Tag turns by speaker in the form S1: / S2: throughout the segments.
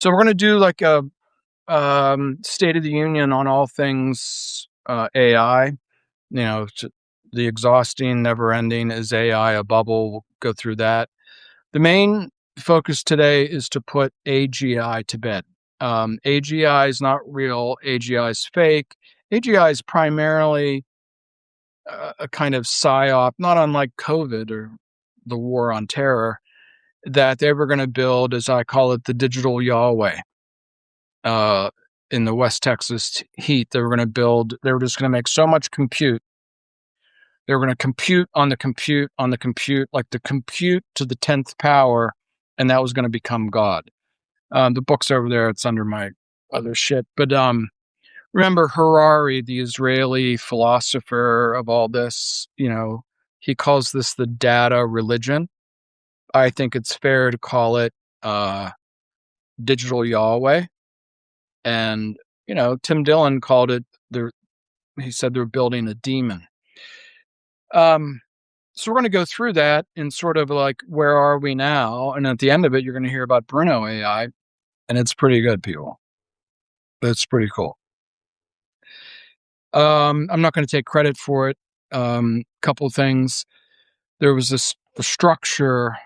S1: So we're going to do like a State of the Union on all things AI. The exhausting, never-ending is AI a bubble? We'll go through that. The main focus today is to put AGI to bed. AGI is not real. AGI is fake. AGI is primarily a kind of psyop, not unlike COVID or the war on terror, that they were going to build, as I call it, the digital Yahweh. In the West Texas heat, they were just going to make so much compute. They were going to compute on the compute on the compute, like the compute to the 10th power, and that was going to become God. The book's over there. It's under my other shit. But remember Harari, the Israeli philosopher of all this, he calls this the data religion. I think it's fair to call it digital Yahweh. And, Tim Dillon called it, he said they're building a demon. So we're going to go through that and sort of like, where are we now? And at the end of it, you're going to hear about Bruno AI, and it's pretty good, people. That's pretty cool. I'm not going to take credit for it. Couple things. There was this structure,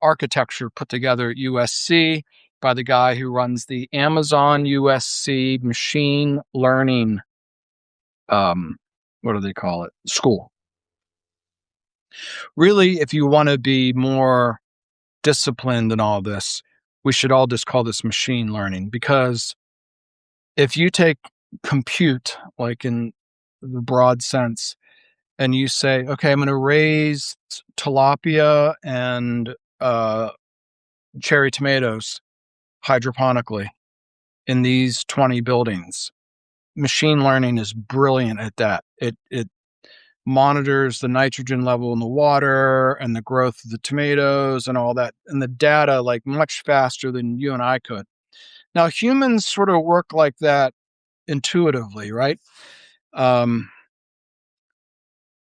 S1: architecture put together at USC by the guy who runs the Amazon USC machine learning, what do they call it? School. Really, if you want to be more disciplined in all this, we should all just call this machine learning, because if you take compute, like in the broad sense, and you say, okay, I'm going to raise tilapia and cherry tomatoes hydroponically in these 20 buildings. Machine learning is brilliant at that. It monitors the nitrogen level in the water and the growth of the tomatoes and all that, and the data like much faster than you and I could. Now, humans sort of work like that intuitively, right?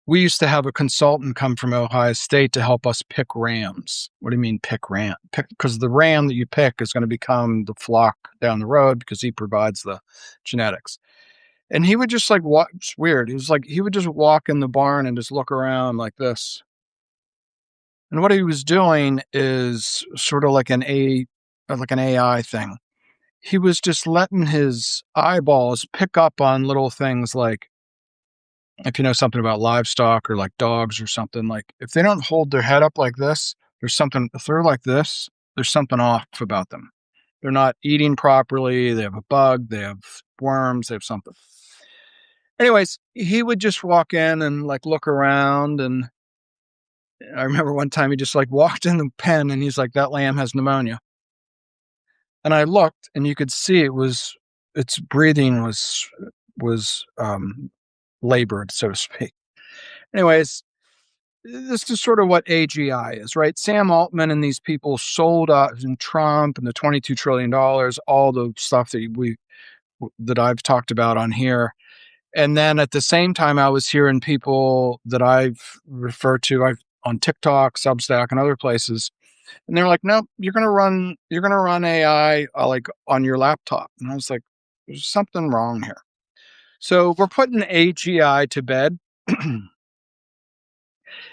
S1: We used to have a consultant come from Ohio State to help us pick rams. What do you mean pick ram? Because the ram that you pick is going to become the flock down the road, because he provides the genetics. And he would just like walk. It's weird. It was like he would just walk in the barn and just look around like this. And what he was doing is sort of like an AI thing. He was just letting his eyeballs pick up on little things, like, if you know something about livestock or like dogs or something, like if they don't hold their head up like this, if they're like this, there's something off about them. They're not eating properly. They have a bug, they have worms, they have something. Anyways, he would just walk in and like look around. And I remember one time he just like walked in the pen and he's like, that lamb has pneumonia. And I looked and you could see its breathing was labored, so to speak. Anyways, this is sort of what AGI is, right? Sam Altman and these people sold us, and Trump and the $22 trillion, all the stuff that I've talked about on here. And then at the same time, I was hearing people that I've referred to on TikTok, Substack, and other places, and they're like, "No, you're gonna run AI like on your laptop." And I was like, "There's something wrong here." So we're putting AGI to bed.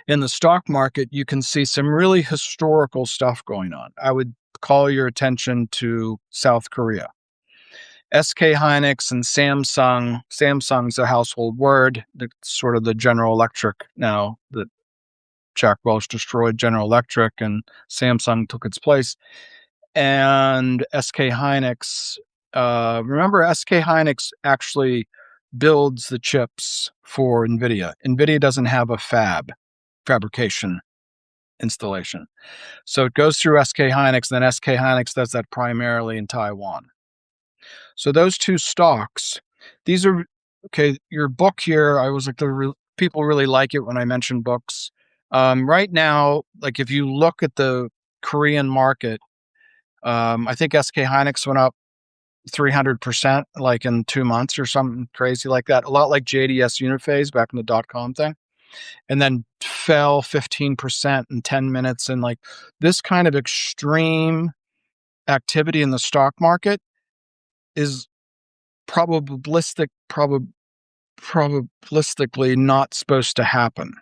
S1: In the stock market, you can see some really historical stuff going on. I would call your attention to South Korea. SK Hynix and Samsung. Samsung's a household word. It's sort of the General Electric now that Jack Welch destroyed General Electric and Samsung took its place. And SK Hynix, remember SK Hynix actually builds the chips for NVIDIA. NVIDIA doesn't have a fabrication installation. So it goes through SK Hynix, and then SK Hynix does that primarily in Taiwan. So those two stocks, these are, okay, your book here, I was like, people really like it when I mention books. Right now, like if you look at the Korean market, I think SK Hynix went up 300% like in 2 months or something crazy like that. A lot like JDS Uniphase back in the .com thing. And then fell 15% in 10 minutes. And like this kind of extreme activity in the stock market is probabilistically not supposed to happen.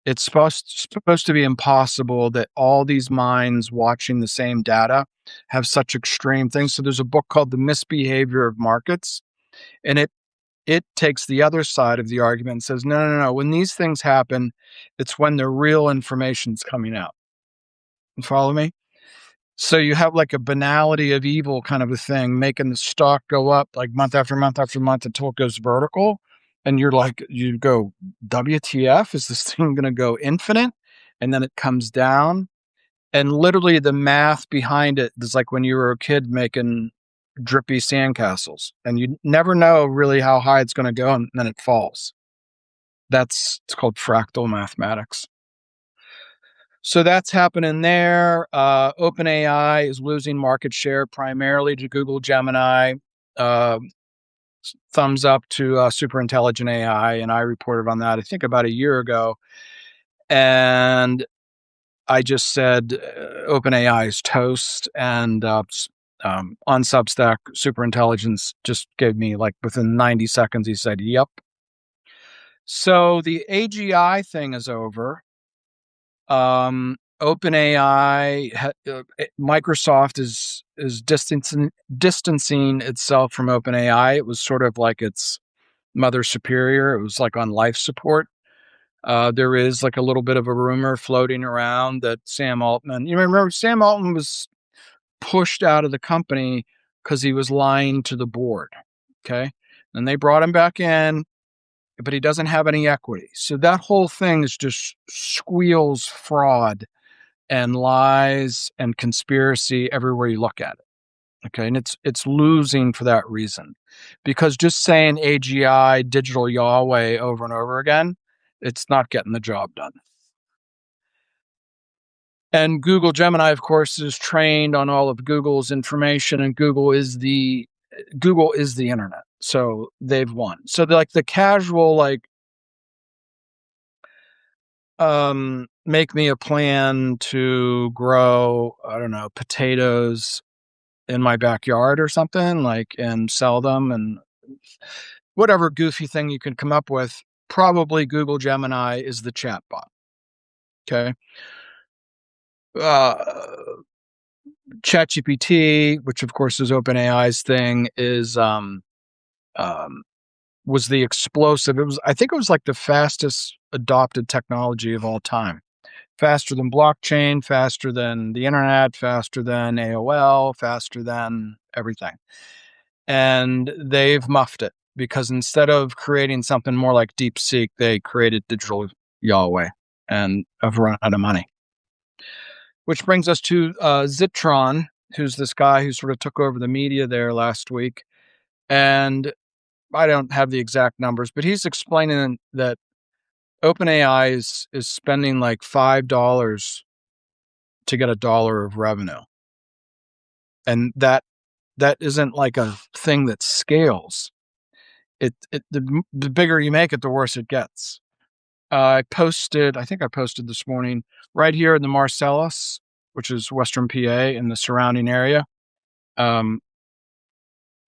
S1: It's supposed to be impossible that all these minds watching the same data have such extreme things. So there's a book called The Misbehavior of Markets, and it takes the other side of the argument and says, no. When these things happen, it's when the real information's coming out. You follow me? So you have like a banality of evil kind of a thing, making the stock go up like month after month after month until it goes vertical. And you're like, you go, WTF? Is this thing going to go infinite? And then it comes down. And literally the math behind it is like when you were a kid making drippy sandcastles, and you never know really how high it's going to go, and then it falls. It's called fractal mathematics. So that's happening there. OpenAI is losing market share primarily to Google Gemini. Thumbs up to super intelligent AI, and I reported on that I think about a year ago. And I just said OpenAI is toast, and on Substack, Super Intelligence just gave me like within 90 seconds, he said, yep. So the AGI thing is over. OpenAI, Microsoft is distancing itself from OpenAI. It was sort of like its mother superior. It was like on life support. There is like a little bit of a rumor floating around that Sam Altman, you remember Sam Altman was pushed out of the company because he was lying to the board. Okay. And they brought him back in, but he doesn't have any equity. So that whole thing is just squeals fraud and lies and conspiracy everywhere you look at it. Okay. And it's losing for that reason, because just saying AGI, digital Yahweh over and over again, it's not getting the job done. And Google Gemini, of course, is trained on all of Google's information, and Google is the internet. So they've won. So like the casual, like, make me a plan to grow, I don't know, potatoes in my backyard or something, like, and sell them, and whatever goofy thing you can come up with. Probably Google Gemini is the chatbot. Okay. ChatGPT, which of course is OpenAI's thing, was the explosive. I think it was like the fastest adopted technology of all time. Faster than blockchain, faster than the internet, faster than AOL, faster than everything. And they've muffed it, because instead of creating something more like DeepSeek, they created digital Yahweh and have run out of money. Which brings us to Zitron, who's this guy who sort of took over the media there last week. And I don't have the exact numbers, but he's explaining that OpenAI is spending like $5 to get $1 of revenue. And that isn't like a thing that scales. The bigger you make it, the worse it gets. I think I posted this morning, right here in the Marcellus, which is Western PA and the surrounding area. The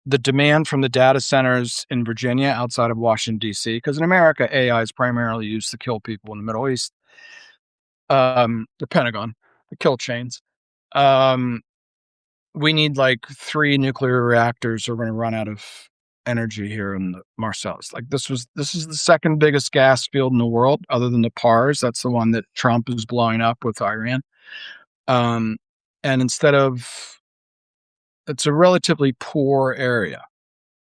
S1: demand from the data centers in Virginia outside of Washington, D.C., because in America, AI is primarily used to kill people in the Middle East. The Pentagon, the kill chains. We need like 3 nuclear reactors, or we're going to run out of energy here in the Marcellus. Like this is the second biggest gas field in the world, other than the Pars. That's the one that Trump is blowing up with Iran. And instead of, it's a relatively poor area,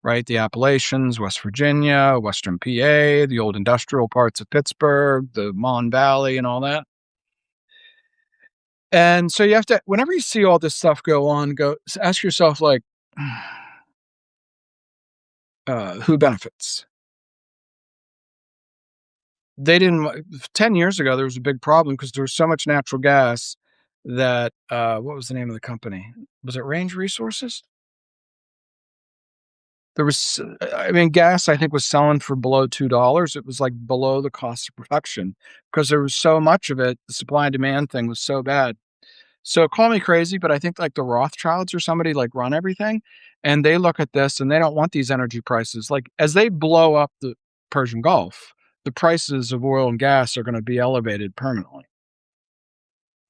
S1: right? The Appalachians, West Virginia, Western PA, the old industrial parts of Pittsburgh, the Mon Valley, and all that. And so you have to, whenever you see all this stuff go on, ask yourself, like, who benefits? 10 years ago, there was a big problem because there was so much natural gas that, what was the name of the company? Was it Range Resources? There was, gas, I think, was selling for below $2. It was like below the cost of production because there was so much of it. The supply and demand thing was so bad. So call me crazy, but I think like the Rothschilds or somebody like run everything, and they look at this and they don't want these energy prices. Like as they blow up the Persian Gulf, the prices of oil and gas are going to be elevated permanently.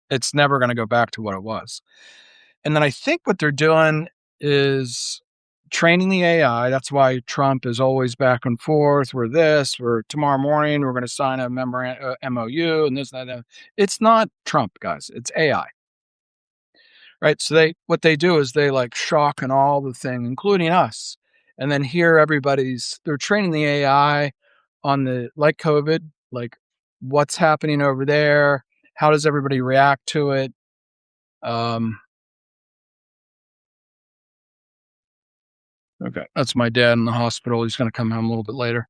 S1: It's never going to go back to what it was. And then I think what they're doing is training the AI. That's why Trump is always back and forth. We're tomorrow morning, we're going to sign a MOU and this, that. It's not Trump, guys. It's AI. Right. So what they do is they like shock and all the thing, including us. And then here they're training the AI on like COVID, like what's happening over there. How does everybody react to it? Okay. That's my dad in the hospital. He's going to come home a little bit later.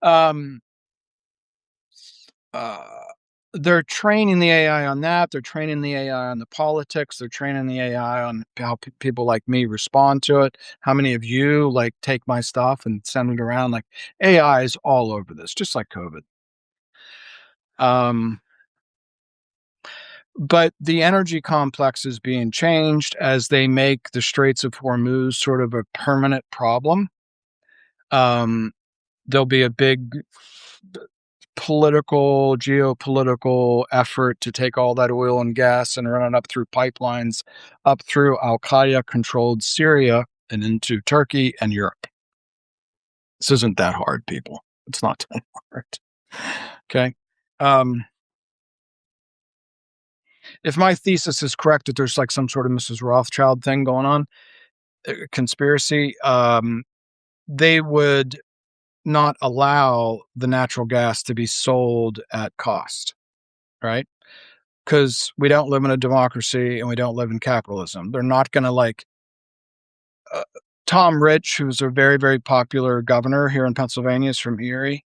S1: Um, uh, they're training the AI on that. They're training the AI on the politics. They're training the AI on how people like me respond to it. How many of you like take my stuff and send it around? Like AI is all over this, just like COVID. But the energy complex is being changed as they make the Straits of Hormuz sort of a permanent problem. There'll be a big geopolitical effort to take all that oil and gas and run it up through pipelines, up through Al Qaeda controlled Syria and into Turkey and Europe. This isn't that hard, people. It's not that hard. Okay. If my thesis is correct that there's like some sort of Mrs. Rothschild thing going on, conspiracy, they would not allow the natural gas to be sold at cost, right? Because we don't live in a democracy and we don't live in capitalism. They're not going to like Tom Rich, who's a very, very popular governor here in Pennsylvania, is from Erie.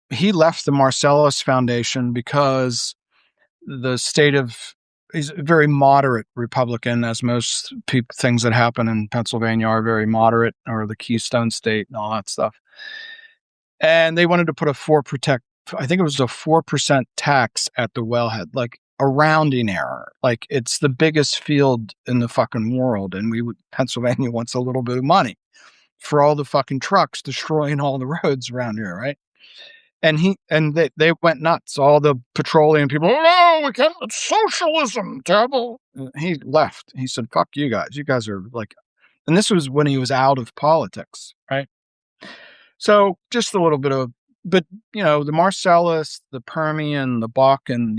S1: He left the Marcellus Foundation because he's a very moderate Republican, as most things that happen in Pennsylvania are very moderate, or the Keystone State and all that stuff. And they wanted to put I think it was a 4% tax at the wellhead, like a rounding error. Like it's the biggest field in the fucking world. And Pennsylvania wants a little bit of money for all the fucking trucks destroying all the roads around here, right? And they went nuts. All the petroleum people, oh, no, we can't, it's socialism, terrible. He left. He said, fuck you guys. You guys are like, and this was when he was out of politics, right? So just a little bit but the Marcellus, the Permian, the Bakken,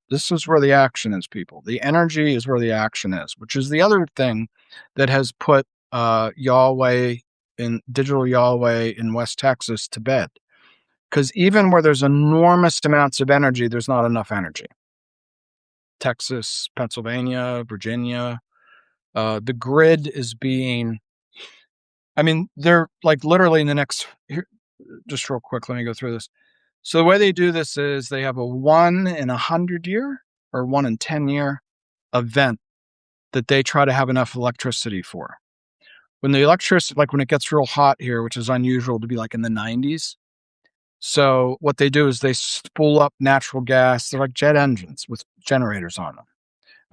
S1: this is where the action is, people. The energy is where the action is, which is the other thing that has put Yahweh digital Yahweh in West Texas to bed. Because even where there's enormous amounts of energy, there's not enough energy. Texas, Pennsylvania, Virginia, the grid is they're like literally in the next, just real quick, let me go through this. So the way they do this is they have a 1 in 100 year or 1 in 10 year event that they try to have enough electricity for. When the electricity, like when it gets real hot here, which is unusual to be like in the 90s. So what they do is they spool up natural gas. They're like jet engines with generators on them.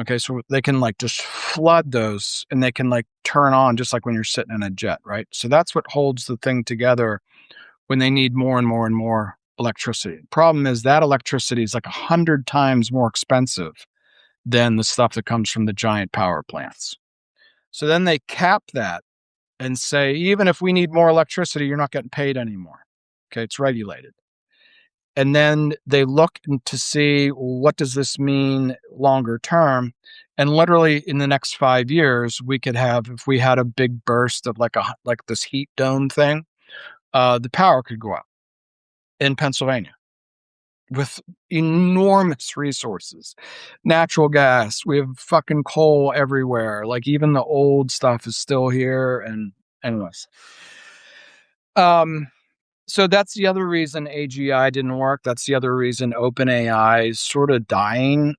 S1: Okay, so they can like just flood those and they can like turn on just like when you're sitting in a jet, right? So that's what holds the thing together when they need more and more and more electricity. Problem is that electricity is like 100 times more expensive than the stuff that comes from the giant power plants. So then they cap that and say, even if we need more electricity, you're not getting paid anymore. Okay, it's regulated. And then they look to see, what does this mean longer term? And literally in the next 5 years, we could have, if we had a big burst of like this heat dome thing, the power could go out in Pennsylvania with enormous resources, natural gas. We have fucking coal everywhere. Like even the old stuff is still here. And anyways, so that's the other reason AGI didn't work. That's the other reason OpenAI is sort of dying.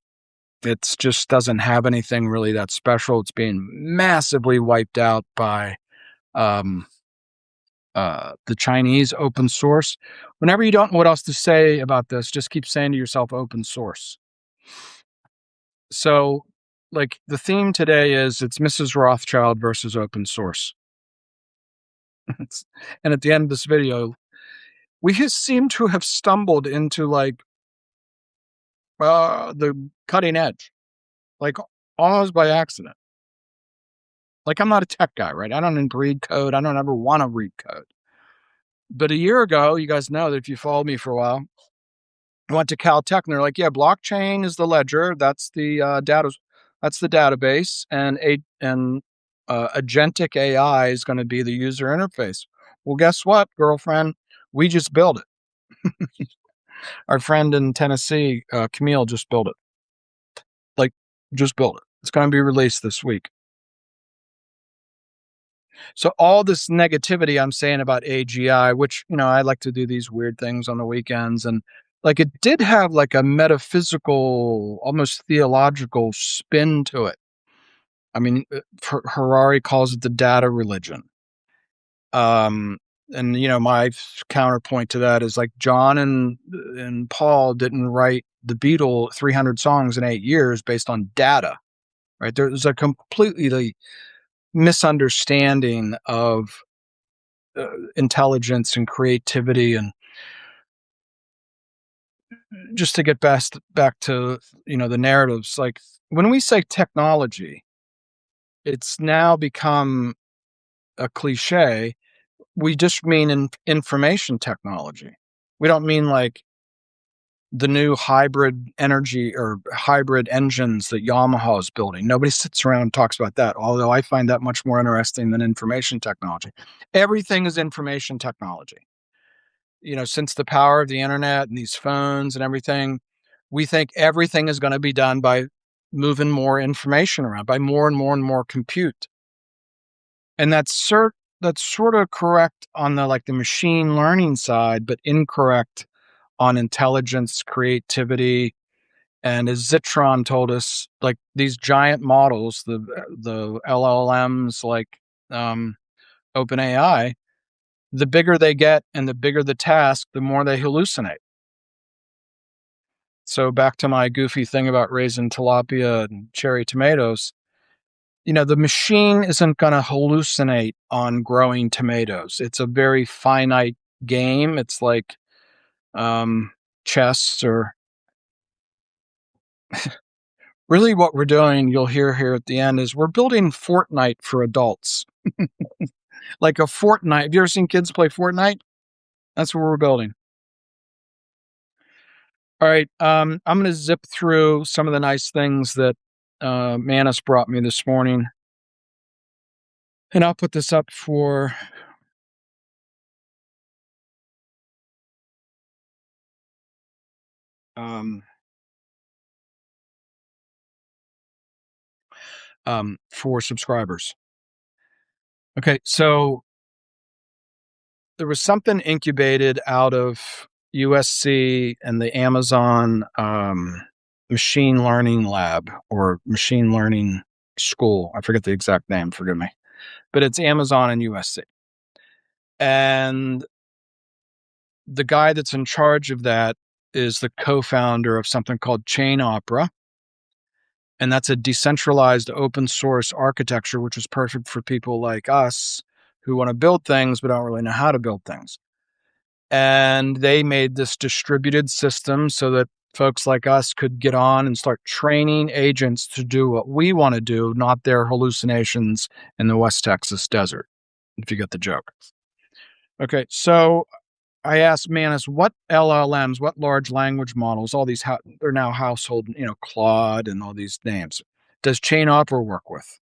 S1: It just doesn't have anything really that special. It's being massively wiped out by the Chinese open source. Whenever you don't know what else to say about this, just keep saying to yourself open source. So, like, the theme today is it's Mrs. Rothschild versus open source. And at the end of this video, we seem to have stumbled into like the cutting edge, like almost by accident. Like, I'm not a tech guy, right? I don't read code. I don't ever want to read code. But a year ago, you guys know that if you followed me for a while, I went to Caltech and they're like, yeah, blockchain is the ledger. That's the data. That's the database, and agentic AI is going to be the user interface. Well, guess what, girlfriend? We just built it. Our friend in Tennessee, Camille, just built it. Like, just built it. It's going to be released this week. So all this negativity I'm saying about AGI, which, I like to do these weird things on the weekends, and like it did have like a metaphysical, almost theological spin to it. I mean, Harari calls it the data religion. And my counterpoint to that is like John and Paul didn't write the Beatles 300 songs in 8 years based on data, right? There's a completely misunderstanding of intelligence and creativity. And just to get back to the narratives, like when we say technology, it's now become a cliche. We just mean information technology. We don't mean like the new hybrid energy or hybrid engines that Yamaha is building. Nobody sits around and talks about that, although I find that much more interesting than information technology. Everything is information technology. Since the power of the internet and these phones and everything, we think everything is going to be done by moving more information around, by more and more and more compute. And that's sort of correct on the machine learning side, but incorrect on intelligence, creativity. And as Zitron told us, like these giant models, the LLMs like OpenAI, the bigger they get and the bigger the task, the more they hallucinate. So back to my goofy thing about raising tilapia and cherry tomatoes, the machine isn't going to hallucinate on growing tomatoes. It's a very finite game. It's like chess, or really what we're doing, you'll hear here at the end, is we're building Fortnite for adults. Like a Fortnite. Have you ever seen kids play Fortnite? That's what we're building. All right. I'm going to zip through some of the nice things that Manus brought me this morning. And I'll put this up for subscribers. Okay, so there was something incubated out of USC and the Amazon machine learning lab or machine learning school. I forget the exact name, forgive me. But it's Amazon and USC. And the guy that's in charge of that is the co-founder of something called Chainopera. And that's a decentralized open source architecture, which is perfect for people like us who want to build things but don't really know how to build things. And they made this distributed system so that folks like us could get on and start training agents to do what we want to do, not their hallucinations in the West Texas desert, if you get the joke. Okay, so I asked Manus, what LLMs, what large language models, all these, they're now household, Claude and all these names, does Chainopera work with?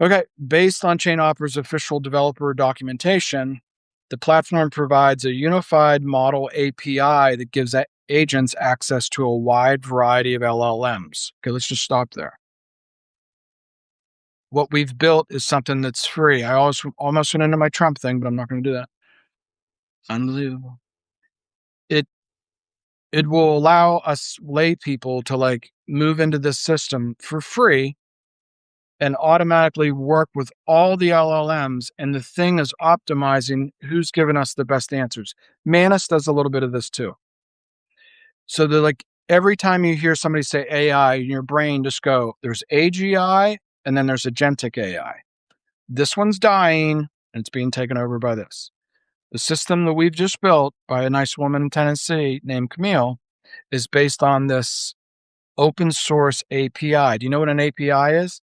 S1: Okay, based on Chainopera's official developer documentation, the platform provides a unified model API that gives agents access to a wide variety of LLMs. Okay, let's just stop there. What we've built is something that's free. I almost went into my Trump thing, but I'm not going to do that. Unbelievable. It will allow us lay people to move into this system for free and automatically work with all the LLMs. And the thing is optimizing who's giving us the best answers. Manus does a little bit of this too. So every time you hear somebody say AI, in your brain just go, there's AGI and then there's agentic AI. This one's dying and it's being taken over by this. The system that we've just built by a nice woman in Tennessee named Camille is based on this open source API. Do you know what an API is?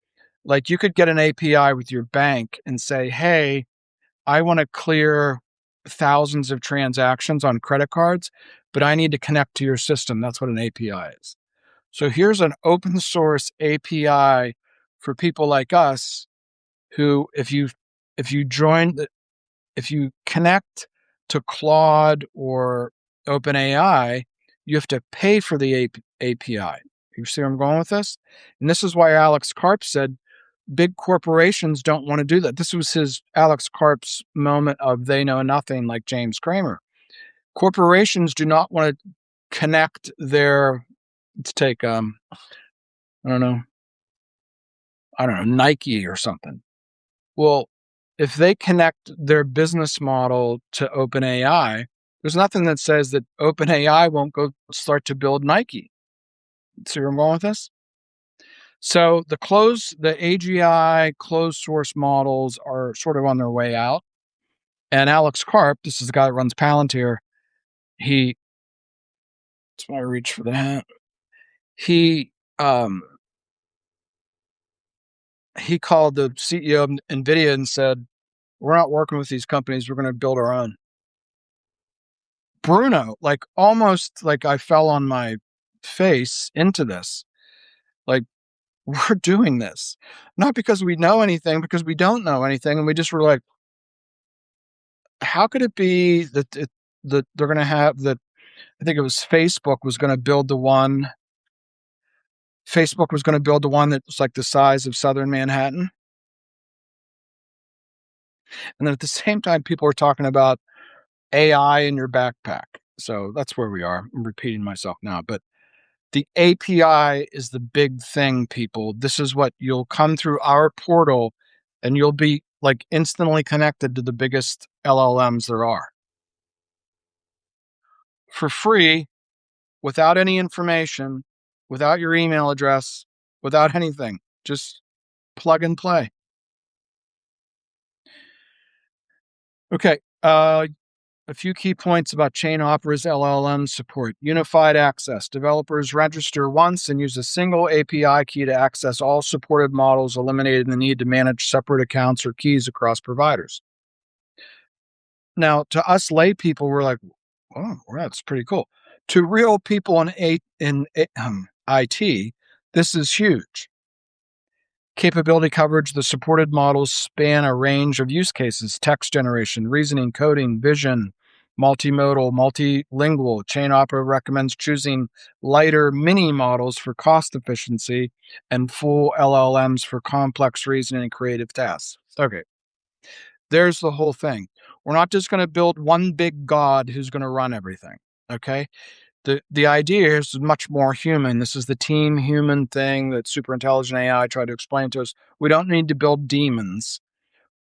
S1: Like, you could get an API with your bank and say, hey, I want to clear thousands of transactions on credit cards, but I need to connect to your system. That's what an API is. So here's an open source API for people like us who, if you connect to Claude or OpenAI, you have to pay for the API. You see where I'm going with this? And this is why Alex Karp said big corporations don't want to do that. This was Alex Karp's moment of they know nothing, like James Cramer. Corporations do not want to connect let's take, I don't know, Nike or something. Well, if they connect their business model to OpenAI, there's nothing that says that OpenAI won't go start to build Nike. See where I'm going with this? So the AGI closed source models are sort of on their way out. And Alex Karp, this is the guy that runs Palantir, it's my reach for that. He called the CEO of NVIDIA and said, we're not working with these companies. We're going to build our own. Bruno, like almost like I fell on my face into this. Like, we're doing this, not because we know anything, because we don't know anything. And we just were like, how could it be that they're going to have that? I think it was Facebook was going to build the one that was like the size of southern Manhattan. And then at the same time, people are talking about AI in your backpack. So that's where we are. I'm repeating myself now, but the API is the big thing, people. This is what you'll come through our portal and you'll be like instantly connected to the biggest LLMs there are. For free, without any information, without your email address, without anything. Just plug and play. Okay. A few key points about Chain Opera's LLM support. Unified access. Developers register once and use a single API key to access all supported models, eliminating the need to manage separate accounts or keys across providers. Now, to us lay people, we're like, oh, that's pretty cool. To real people in IT, this is huge. Capability coverage. The supported models span a range of use cases: text generation, reasoning, coding, vision, multimodal, multilingual. Chain Opera recommends choosing lighter mini models for cost efficiency and full LLMs for complex reasoning and creative tasks. Okay, there's the whole thing. We're not just going to build one big god who's going to run everything. Okay. The idea is much more human. This is the team human thing that super intelligent AI tried to explain to us. We don't need to build demons.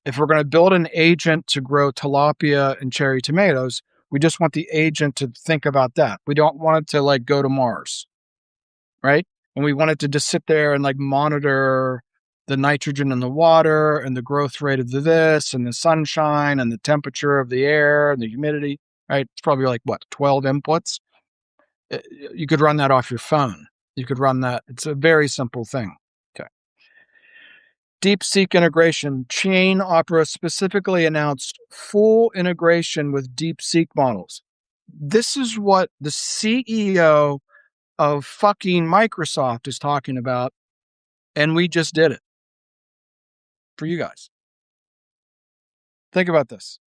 S1: If we're going to build an agent to grow tilapia and cherry tomatoes, we just want the agent to think about that. We don't want it to like go to Mars, right? And we want it to just sit there and like monitor the nitrogen in the water and the growth rate of this and the sunshine and the temperature of the air and the humidity, right? It's probably like 12 inputs. You could run that off your phone. You could run that. It's a very simple thing. Okay. DeepSeek integration. Chain Opera specifically announced full integration with DeepSeek models. This is what the CEO of fucking Microsoft is talking about, and we just did it for you guys. Think about this.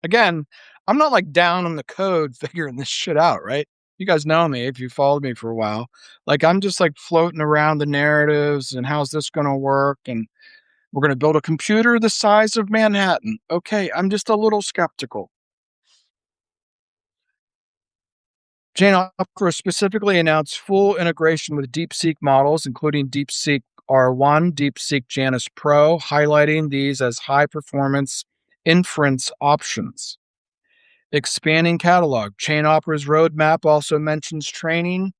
S1: Again, I'm not like down on the code figuring this shit out, right? You guys know me if you followed me for a while. Like, I'm just like floating around the narratives and how's this going to work? And we're going to build a computer the size of Manhattan. Okay, I'm just a little skeptical. Chain Opera specifically announced full integration with DeepSeek models, including DeepSeek R1, DeepSeek Janus Pro, highlighting these as high-performance inference options. Expanding catalog. Chain Opera's roadmap also mentions training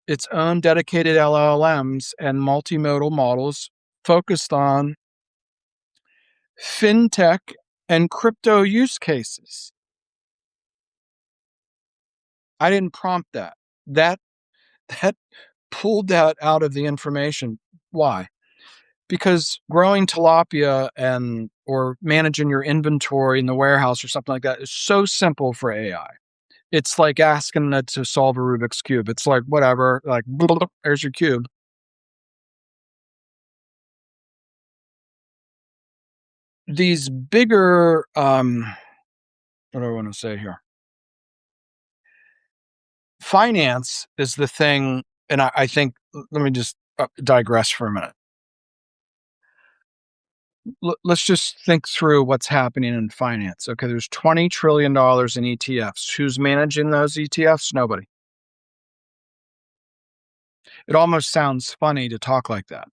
S1: its own dedicated LLMs and multimodal models focused on fintech and crypto use cases. I didn't prompt that. That that pulled that out of the information. Why? Because growing tilapia and or managing your inventory in the warehouse or something like that is so simple for AI. It's like asking it to solve a Rubik's cube. It's like whatever, like there's your cube. These bigger, what do I want to say here? Finance is the thing, and I think. Let me just digress for a minute. Let's just think through what's happening in finance. Okay, there's $20 trillion in ETFs. Who's managing those ETFs? Nobody. It almost sounds funny to talk like that.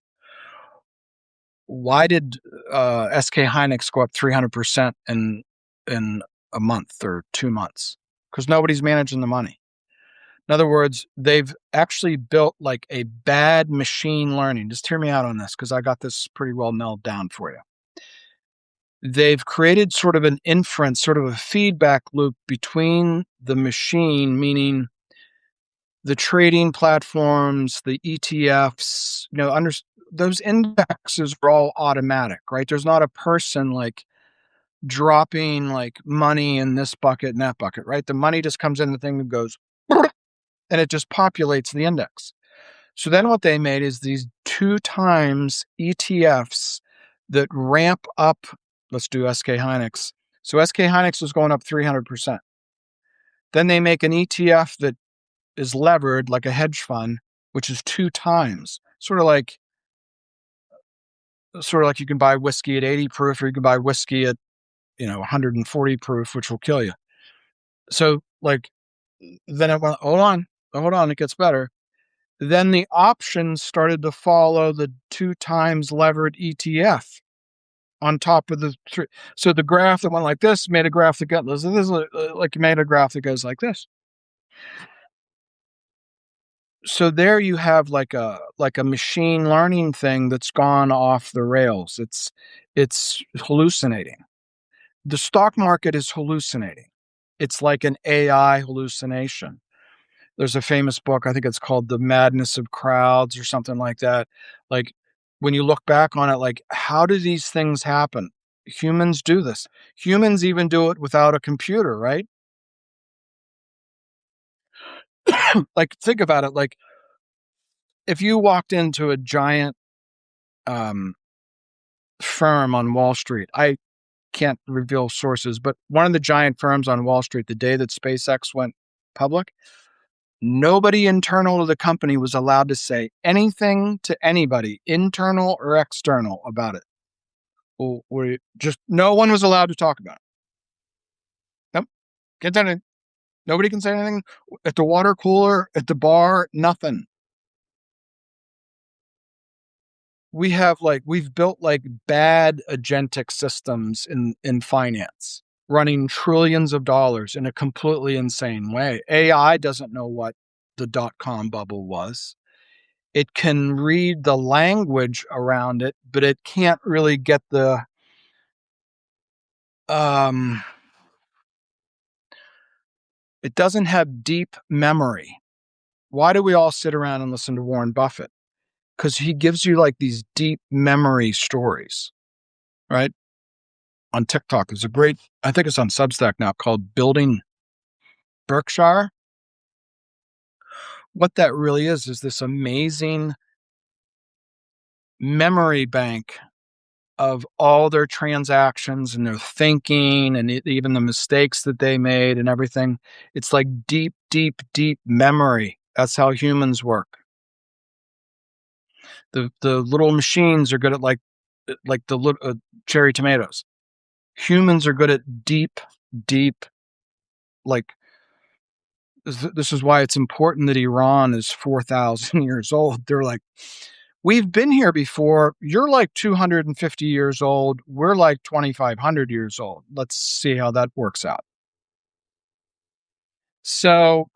S1: Why did SK Hynix go up 300% in a month or 2 months? Because nobody's managing the money. In other words, they've actually built like a bad machine learning. Just hear me out on this because I got this pretty well nailed down for you. They've created sort of an inference, sort of a feedback loop between the machine, meaning the trading platforms, the ETFs, those indexes are all automatic, right? There's not a person like dropping like money in this bucket and that bucket, right? The money just comes in the thing that goes and it just populates the index. So then what they made is these 2 times ETFs that ramp up. Let's do SK Hynix. So SK Hynix was going up 300%. Then they make an ETF that is levered like a hedge fund, which is 2 times. Sort of like you can buy whiskey at 80 proof, or you can buy whiskey at 140 proof, which will kill you. So like then it went, hold on, it gets better. Then the options started to follow the 2 times levered ETF on top of the three. So the graph that went like this made a graph that got this is like you made a graph that goes like this. So there you have like a machine learning thing that's gone off the rails. It's hallucinating. The stock market is hallucinating. It's like an AI hallucination. There's a famous book, I think it's called The Madness of Crowds or something like that. Like when you look back on it, like how do these things happen? Humans do this. Humans even do it without a computer, right? Like think about it. Like if you walked into a giant um, firm on Wall Street, I can't reveal sources, but one of the giant firms on Wall Street, the day that SpaceX went public, nobody internal to the company was allowed to say anything to anybody, internal or external, about it. Well, no one was allowed to talk about it. Nope. Can't say anything. Nobody can say anything at the water cooler, at the bar, nothing. We've built like bad agentic systems in finance, running trillions of dollars in a completely insane way. AI doesn't know what the dot-com bubble was. It can read the language around it, but it can't really get the um it doesn't have deep memory. Why do we all sit around and listen to Warren Buffett? Because he gives you like these deep memory stories, right? On TikTok. There's a great, I think it's on Substack now, called Building Berkshire. What that really is this amazing memory bank of all their transactions and their thinking and even the mistakes that they made and everything. It's like deep, deep, deep memory. That's how humans work. The little machines are good at like the little cherry tomatoes. Humans are good at deep, deep, like this is why it's important that Iran is 4,000 years old. They're like, we've been here before. You're like 250 years old. We're like 2,500 years old. Let's see how that works out. So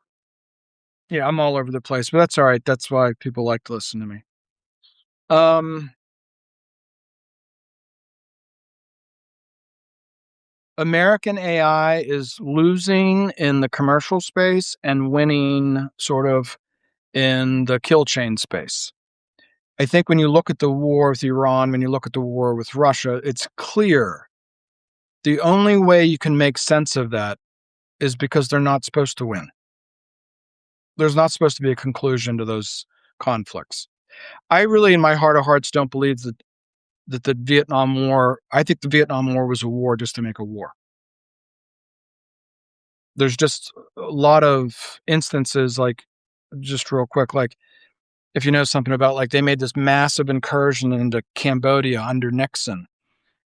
S1: Yeah, I'm all over the place, but that's all right. That's why people like to listen to me. Um, American AI is losing in the commercial space and winning sort of in the kill chain space. I think when you look at the war with Iran, when you look at the war with Russia, it's clear the only way you can make sense of that is because they're not supposed to win. There's not supposed to be a conclusion to those conflicts. I really, in my heart of hearts, don't believe that the Vietnam War, I think the Vietnam War was a war just to make a war. There's just a lot of instances, like, just real quick, like, if you know something about, like, they made this massive incursion into Cambodia under Nixon.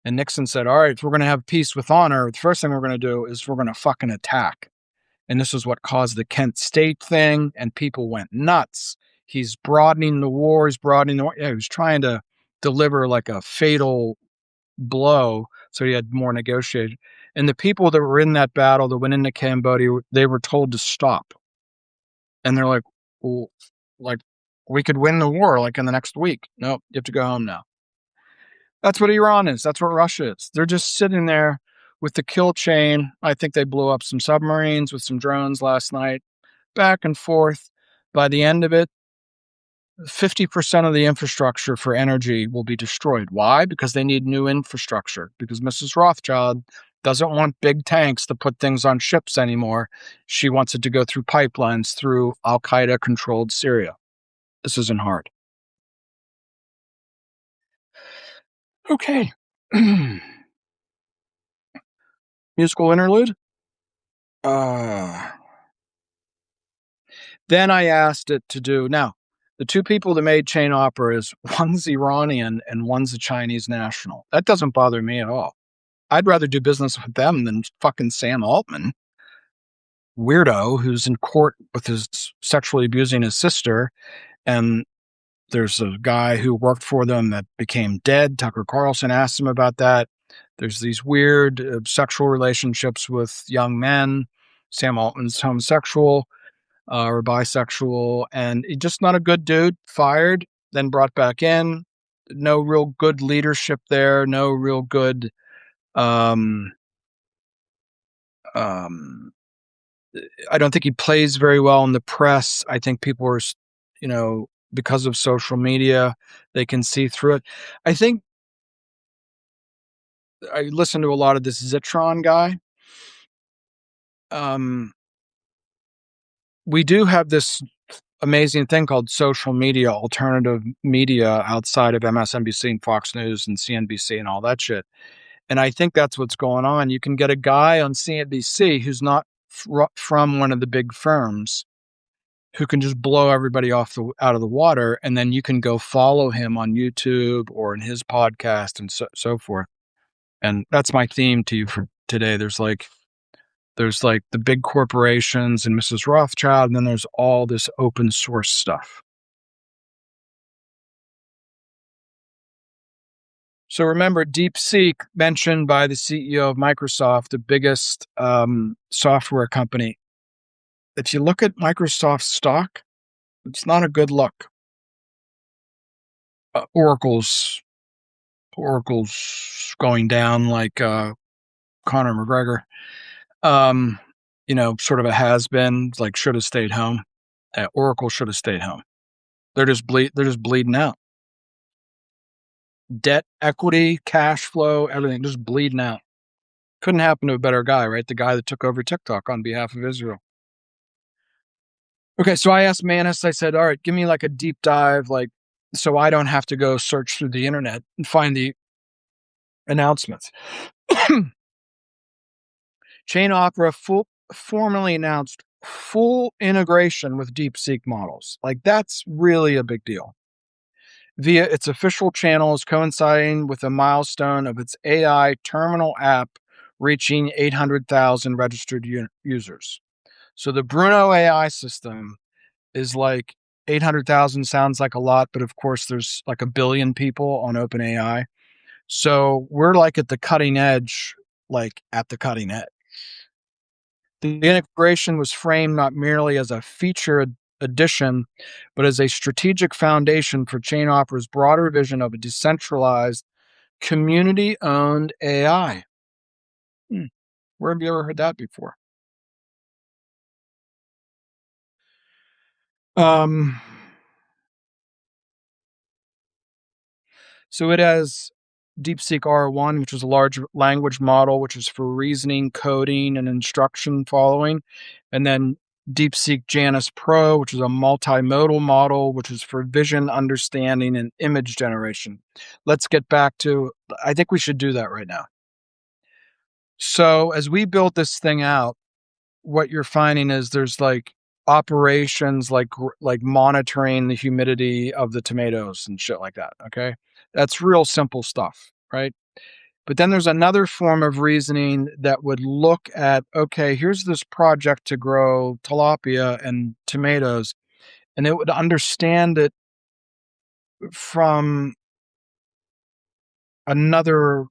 S1: And Nixon said, all right, if we're going to have peace with honor, the first thing we're going to do is we're going to fucking attack. And this is what caused the Kent State thing, and people went nuts. He's broadening the war. Yeah, he was trying to deliver like a fatal blow, so he had more negotiation. And the people that were in that battle that went into Cambodia, they were told to stop. And they're like, well, like, we could win the war like in the next week. Nope, you have to go home now. That's what Iran is. That's what Russia is. They're just sitting there with the kill chain. I think they blew up some submarines with some drones last night, back and forth. By the end of it, 50% of the infrastructure for energy will be destroyed. Why? Because they need new infrastructure. Because Mrs. Rothschild doesn't want big tanks to put things on ships anymore. She wants it to go through pipelines through Al Qaeda controlled Syria. This isn't hard. Okay. Musical interlude? Uh, then I asked it to do. Now, the two people that made Chain Opera is one's Iranian and one's a Chinese national. That doesn't bother me at all. I'd rather do business with them than fucking Sam Altman, weirdo who's in court with his sexually abusing his sister. And there's a guy who worked for them that became dead. Tucker Carlson asked him about that. There's these weird sexual relationships with young men. Sam Altman's homosexual or bisexual, and he's just not a good dude. Fired, then brought back in. No real good leadership there. No real good um, I don't think he plays very well in the press. I think people are, because of social media, they can see through it. I think I listen to a lot of this Zitron guy. We do have this amazing thing called social media, alternative media outside of MSNBC and Fox News and CNBC and all that shit. And I think that's what's going on. You can get a guy on CNBC who's not from one of the big firms who can just blow everybody out of the water, and then you can go follow him on YouTube or in his podcast and so forth. And that's my theme to you for today. There's like the big corporations and Mrs. Rothschild, and then there's all this open source stuff. So remember, DeepSeek, mentioned by the CEO of Microsoft, the biggest software company. If you look at Microsoft's stock, it's not a good look. Oracle's going down like Conor McGregor. Sort of a has been, like should have stayed home. Oracle should have stayed home. They're just bleeding out. Debt, equity, cash flow, everything just bleeding out. Couldn't happen to a better guy, right? The guy that took over TikTok on behalf of Israel. Okay, so I asked Manus, I said, all right, give me like a deep dive, like, so I don't have to go search through the internet and find the announcements. Chain Opera formally announced full integration with DeepSeek models. Like, that's really a big deal. Via its official channels, coinciding with a milestone of its AI terminal app reaching 800,000 registered users. So the Bruno AI system is like 800,000 sounds like a lot, but of course there's like 1 billion people on OpenAI. So we're like at the cutting edge, like at the cutting edge. The integration was framed not merely as a feature addition, but as a strategic foundation for Chain Opera's broader vision of a decentralized, community-owned AI. Where have you ever heard that before? So it has DeepSeek R1, which is a large language model, which is for reasoning, coding, and instruction following. And then DeepSeek Janus Pro, which is a multimodal model, which is for vision understanding and image generation. Let's get back to, I think we should do that right now. So as we build this thing out, what you're finding is there's like operations like monitoring the humidity of the tomatoes and shit like that. Okay. That's real simple stuff, right? But then there's another form of reasoning that would look at, okay, here's this project to grow tilapia and tomatoes, and it would understand it from another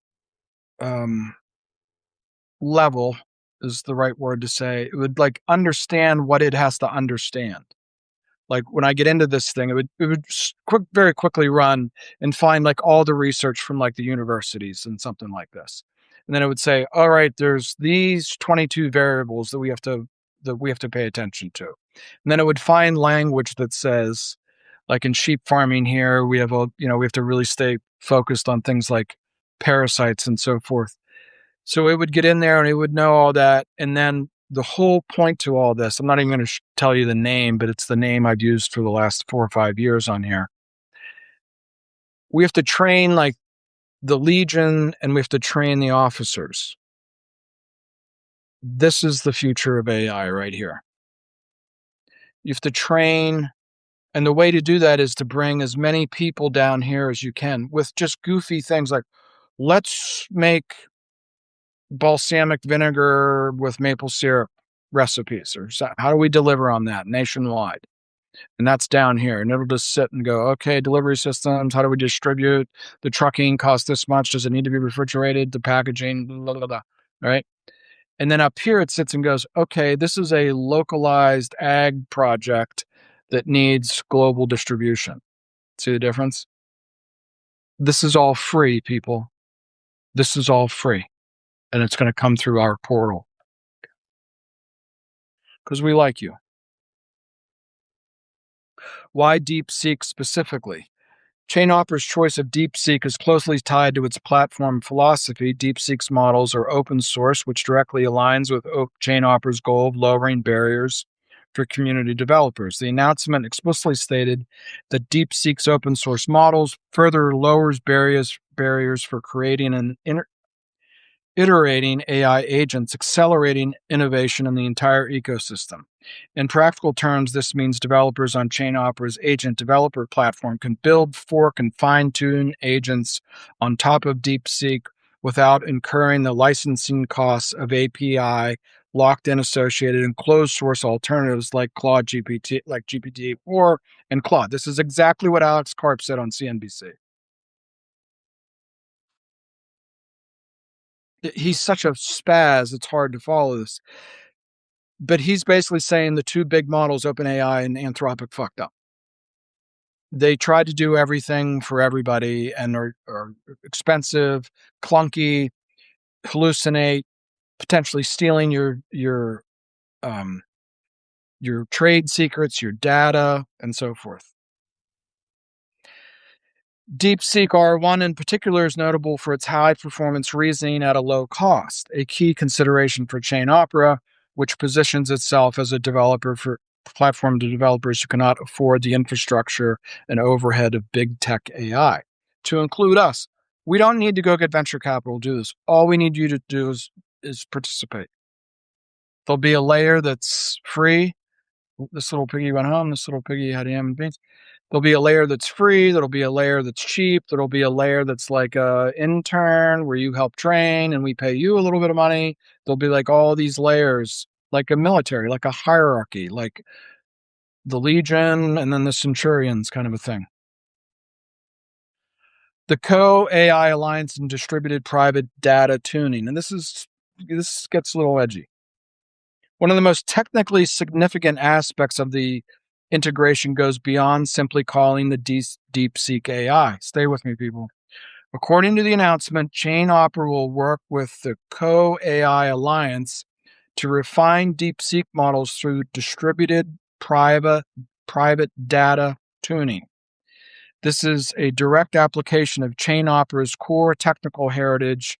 S1: level, is the right word to say. It would like understand what it has to understand. Like when I get into this thing, it would very quickly run and find like all the research from like the universities and something like this. And then it would say, all right, there's these 22 variables that we have to pay attention to. And then it would find language that says, like in sheep farming here, we have to really stay focused on things like parasites and so forth. So it would get in there and it would know all that. And then the whole point to all this, I'm not even going to tell you the name, but it's the name I've used for the last 4 or 5 years on here. We have to train like the Legion and we have to train the officers. This is the future of AI right here. You have to train, and the way to do that is to bring as many people down here as you can with just goofy things like, let's make balsamic vinegar with maple syrup recipes, or how do we deliver on that nationwide? And that's down here. And it'll just sit and go, okay, delivery systems, how do we distribute? The trucking costs this much. Does it need to be refrigerated? The packaging, blah, blah, blah. Right. And then up here it sits and goes, okay, this is a localized ag project that needs global distribution. See the difference? This is all free, people. This is all free. And it's going to come through our portal. Because we like you. Why DeepSeek specifically? Chain Opera's choice of DeepSeek is closely tied to its platform philosophy. DeepSeek's models are open source, which directly aligns with Chain Opera's goal of lowering barriers for community developers. The announcement explicitly stated that DeepSeek's open source models further lowers barriers for creating and iterating AI agents, accelerating innovation in the entire ecosystem. In practical terms, this means developers on Chain Opera's agent developer platform can build, fork, and fine-tune agents on top of DeepSeek without incurring the licensing costs of API locked-in associated and closed-source alternatives like Claude GPT, like GPT-4 and Claude. This is exactly what Alex Karp said on CNBC. He's such a spaz, it's hard to follow this. But he's basically saying the two big models, OpenAI and Anthropic, fucked up. They tried to do everything for everybody and are expensive, clunky, hallucinate, potentially stealing your trade secrets, your data, and so forth. DeepSeek R1 in particular is notable for its high-performance reasoning at a low cost, a key consideration for Chain Opera, which positions itself as a platform to developers who cannot afford the infrastructure and overhead of big tech AI. To include us, we don't need to go get venture capital to do this. All we need you to do is participate. There'll be a layer that's free. This little piggy went home. This little piggy had ham and beans. There'll be a layer that's free. There'll be a layer that's cheap. There'll be a layer that's like a intern where you help train and we pay you a little bit of money. There'll be like all these layers, like a military, like a hierarchy, like the Legion and then the Centurions kind of a thing. The Co-AI Alliance and Distributed Private Data Tuning. And this gets a little edgy. One of the most technically significant aspects of the integration goes beyond simply calling the DeepSeek AI. Stay with me, people. According to the announcement, Chainopera will work with the Co-AI Alliance to refine DeepSeek models through distributed private data tuning. This is a direct application of Chainopera's core technical heritage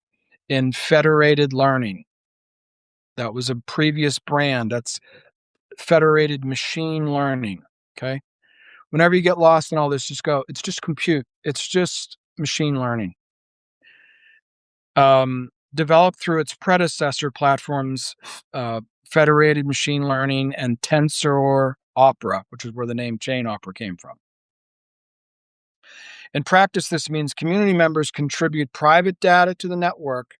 S1: in federated learning. That was a previous brand. That's federated machine learning. Okay. Whenever you get lost in all this, just go, it's just compute. It's just machine learning. Developed through its predecessor platforms, Federated Machine Learning and Tensor Opera, which is where the name Chainopera came from. In practice, this means community members contribute private data to the network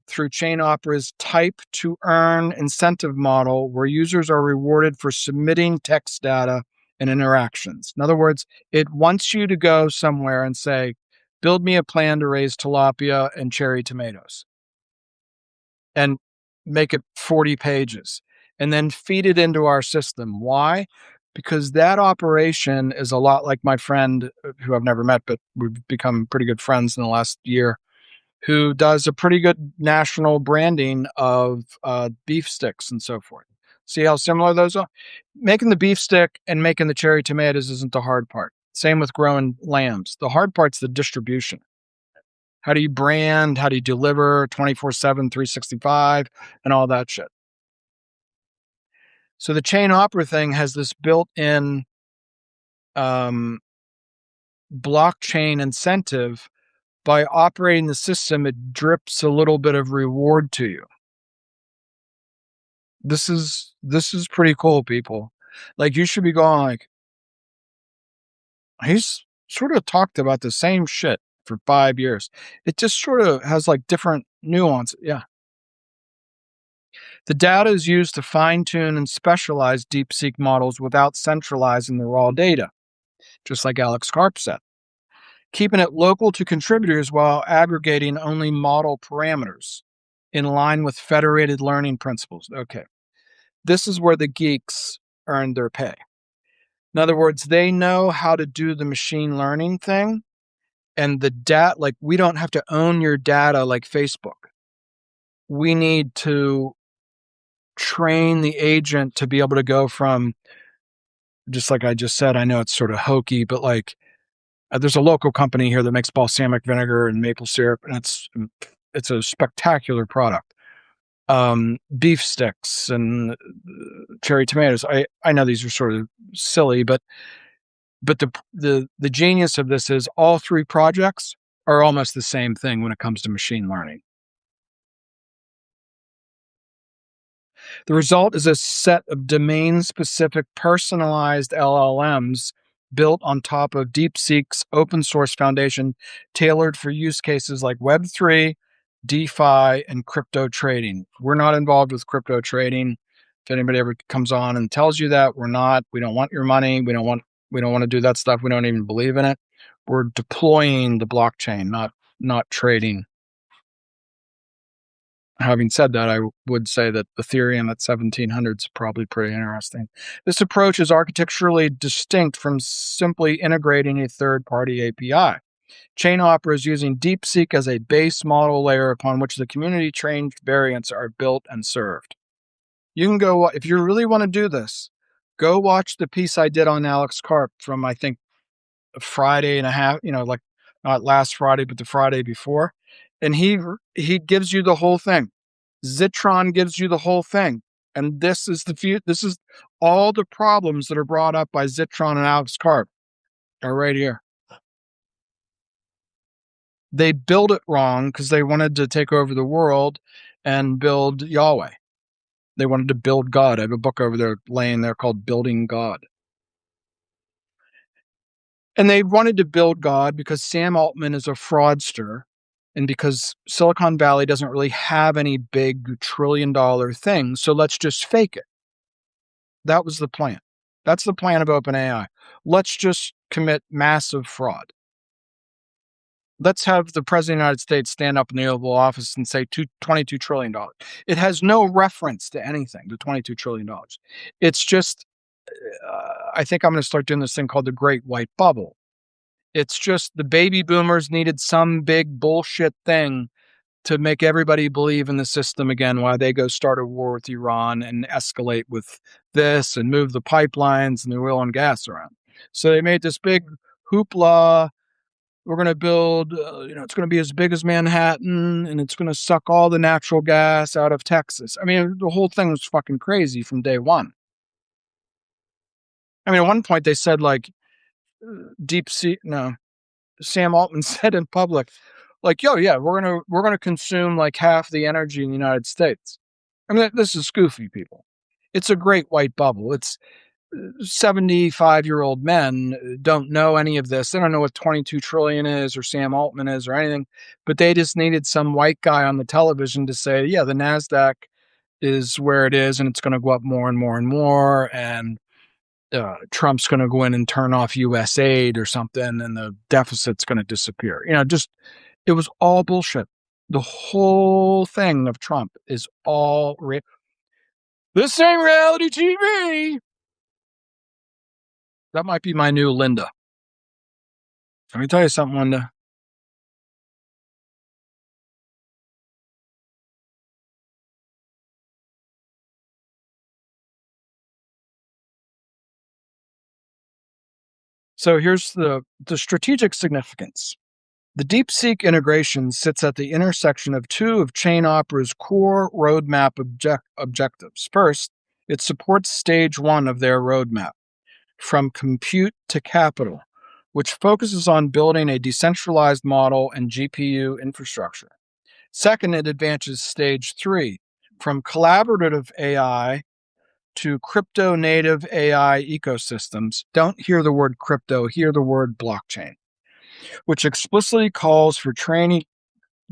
S1: through Chainopera's type-to-earn incentive model, where users are rewarded for submitting text data and interactions. In other words, it wants you to go somewhere and say, build me a plan to raise tilapia and cherry tomatoes, and make it 40 pages, and then feed it into our system. Why? Because that operation is a lot like my friend, who I've never met, but we've become pretty good friends in the last year, who does a pretty good national branding of beef sticks and so forth. See how similar those are? Making the beef stick and making the cherry tomatoes isn't the hard part. Same with growing lambs. The hard part's the distribution. How do you brand? How do you deliver 24/7, 365, and all that shit? So the Chainopera thing has this built-in blockchain incentive. By operating the system, it drips a little bit of reward to you. This is pretty cool, people. Like, you should be going like, he's sort of talked about the same shit for 5 years. It just sort of has like different nuance. Yeah. The data is used to fine-tune and specialize DeepSeek models without centralizing the raw data, just like Alex Karp said. Keeping it local to contributors while aggregating only model parameters in line with federated learning principles. Okay. This is where the geeks earn their pay. In other words, they know how to do the machine learning thing, and the data, like, we don't have to own your data like Facebook. We need to train the agent to be able to go from, just like I just said, I know it's sort of hokey, but like, there's a local company here that makes balsamic vinegar and maple syrup, and it's a spectacular product. Beef sticks and cherry tomatoes. I know these are sort of silly, but the genius of this is all three projects are almost the same thing when it comes to machine learning. The result is a set of domain-specific personalized LLMs built on top of DeepSeek's open source foundation, tailored for use cases like Web3, DeFi, and crypto trading. We're not involved with crypto trading. If anybody ever comes on and tells you that, we're not. We don't want your money. We don't want to do that stuff. We don't even believe in it. We're deploying the blockchain, not trading. Having said that, I would say that Ethereum at 1700 is probably pretty interesting. This approach is architecturally distinct from simply integrating a third-party API. Chainopera is using DeepSeek as a base model layer upon which the community-trained variants are built and served. You can go, if you really want to do this, go watch the piece I did on Alex Karp from, I think, a Friday and a half, like not last Friday, but the Friday before. And he gives you the whole thing. Zitron gives you the whole thing. And this is all the problems that are brought up by Zitron and Alex Karp are right here. They built it wrong because they wanted to take over the world and build Yahweh. They wanted to build God. I have a book over there laying there called Building God. And they wanted to build God because Sam Altman is a fraudster, and because Silicon Valley doesn't really have any big trillion-dollar things, so let's just fake it. That was the plan. That's the plan of OpenAI. Let's just commit massive fraud. Let's have the President of the United States stand up in the Oval Office and say $22 trillion. It has no reference to anything, the $22 trillion. It's just I think I'm going to start doing this thing called the Great White Bubble. It's just the baby boomers needed some big bullshit thing to make everybody believe in the system again while they go start a war with Iran and escalate with this and move the pipelines and the oil and gas around. So they made this big hoopla. We're going to build, it's going to be as big as Manhattan and it's going to suck all the natural gas out of Texas. I mean, the whole thing was fucking crazy from day one. I mean, at one point they said like Sam Altman said in public, like, yo, yeah, we're gonna consume like half the energy in the United States. I mean, this is goofy, people. It's a great white bubble. It's 75-year-old men don't know any of this. They don't know what 22 trillion is or Sam Altman is or anything, but they just needed some white guy on the television to say, yeah, the NASDAQ is where it is and it's going to go up more and more and more. And Trump's going to go in and turn off U.S. aid or something, and the deficit's going to disappear. It was all bullshit. The whole thing of Trump is all this ain't reality TV. That might be my new Linda. Let me tell you something, Linda. So here's the strategic significance. The DeepSeek integration sits at the intersection of two of Chain Opera's core roadmap objectives. First, it supports stage one of their roadmap, from compute to capital, which focuses on building a decentralized model and GPU infrastructure. Second, it advances stage three, from collaborative AI to crypto-native AI ecosystems. Don't hear the word crypto, hear the word blockchain, which explicitly calls for training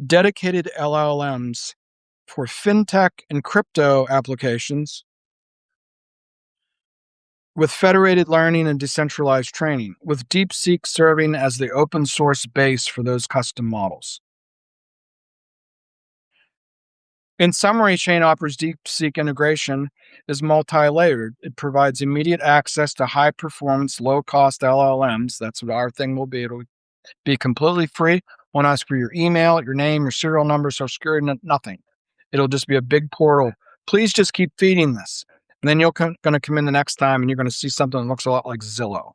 S1: dedicated LLMs for fintech and crypto applications with federated learning and decentralized training, with DeepSeek serving as the open source base for those custom models. In summary, Chain Opera's DeepSeek integration is multi-layered. It provides immediate access to high-performance, low-cost LLMs. That's what our thing will be. It'll be completely free. Won't ask for your email, your name, your serial number, social security, nothing. It'll just be a big portal. Please just keep feeding this. And then you're going to come in the next time and you're going to see something that looks a lot like Zillow.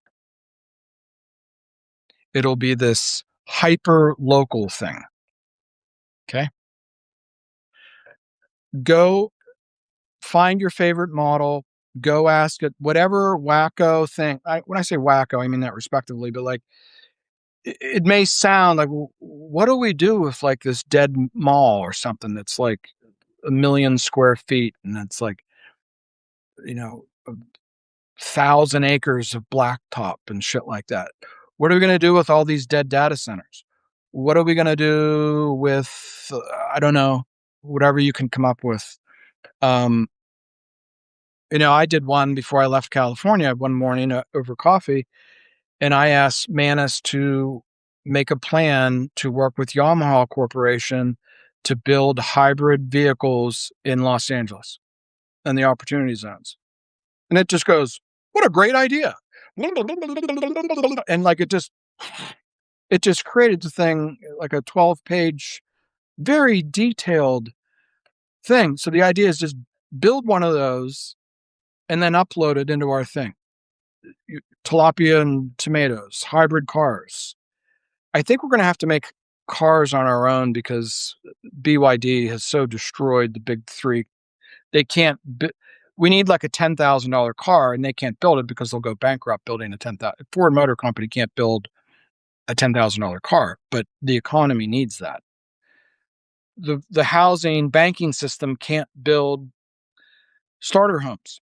S1: It'll be this hyper-local thing. Okay? Go find your favorite model. Go ask it whatever wacko thing. When I say wacko, I mean that respectively, but like, it may sound like, what do we do with like this dead mall or something that's like 1 million square feet and it's like, 1,000 acres of blacktop and shit like that? What are we going to do with all these dead data centers? What are we going to do with, I don't know, whatever you can come up with? I did one before I left California one morning over coffee, and I asked Manus to make a plan to work with Yamaha Corporation to build hybrid vehicles in Los Angeles and the opportunity zones. And it just goes, what a great idea. And like it just created the thing, like a 12-page, very detailed thing. So the idea is just build one of those and then upload it into our thing. Tilapia and tomatoes, hybrid cars. I think we're going to have to make cars on our own because BYD has so destroyed the big three. They can't. We need like a $10,000 car, and they can't build it because they'll go bankrupt building a $10,000. Ford Motor Company can't build a $10,000 car, but the economy needs that. The housing banking system can't build starter homes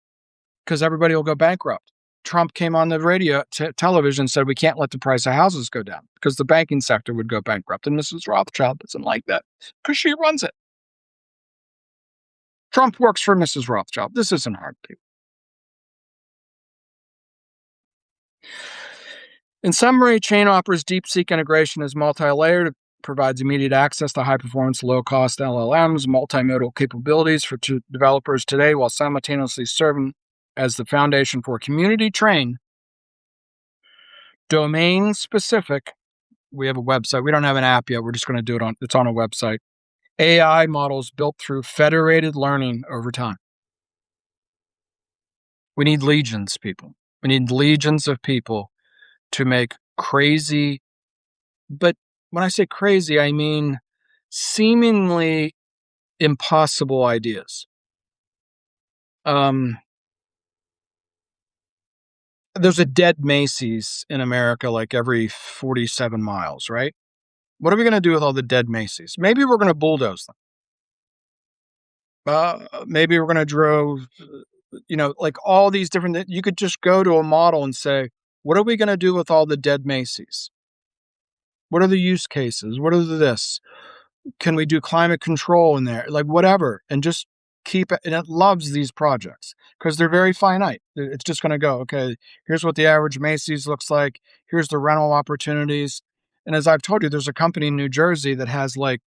S1: because everybody will go bankrupt. Trump came on the radio, television, said we can't let the price of houses go down because the banking sector would go bankrupt. And Mrs. Rothschild doesn't like that because she runs it. Trump works for Mrs. Rothschild. This isn't hard, people. In summary, Chain Opera's DeepSeek integration is multi-layered. It provides immediate access to high-performance, low-cost LLMs, multimodal capabilities for developers today, while simultaneously serving as the foundation for community trained, Domain specific. We have a website. We don't have an app yet. We're just going to do it it's on a website. AI models built through federated learning over time. We need legions, people. We need legions of people to make crazy, but when I say crazy, I mean seemingly impossible ideas. There's a dead Macy's in America like every 47 miles, right? What are we going to do with all the dead Macy's? Maybe we're going to bulldoze them. Maybe we're going to drove, like all these different. You could just go to a model and say, what are we going to do with all the dead Macy's? What are the use cases? What are this? Can we do climate control in there? Like whatever, and just keep it. And it loves these projects because they're very finite. It's just going to go, okay, here's what the average Macy's looks like. Here's the rental opportunities. And as I've told you, there's a company in New Jersey that has like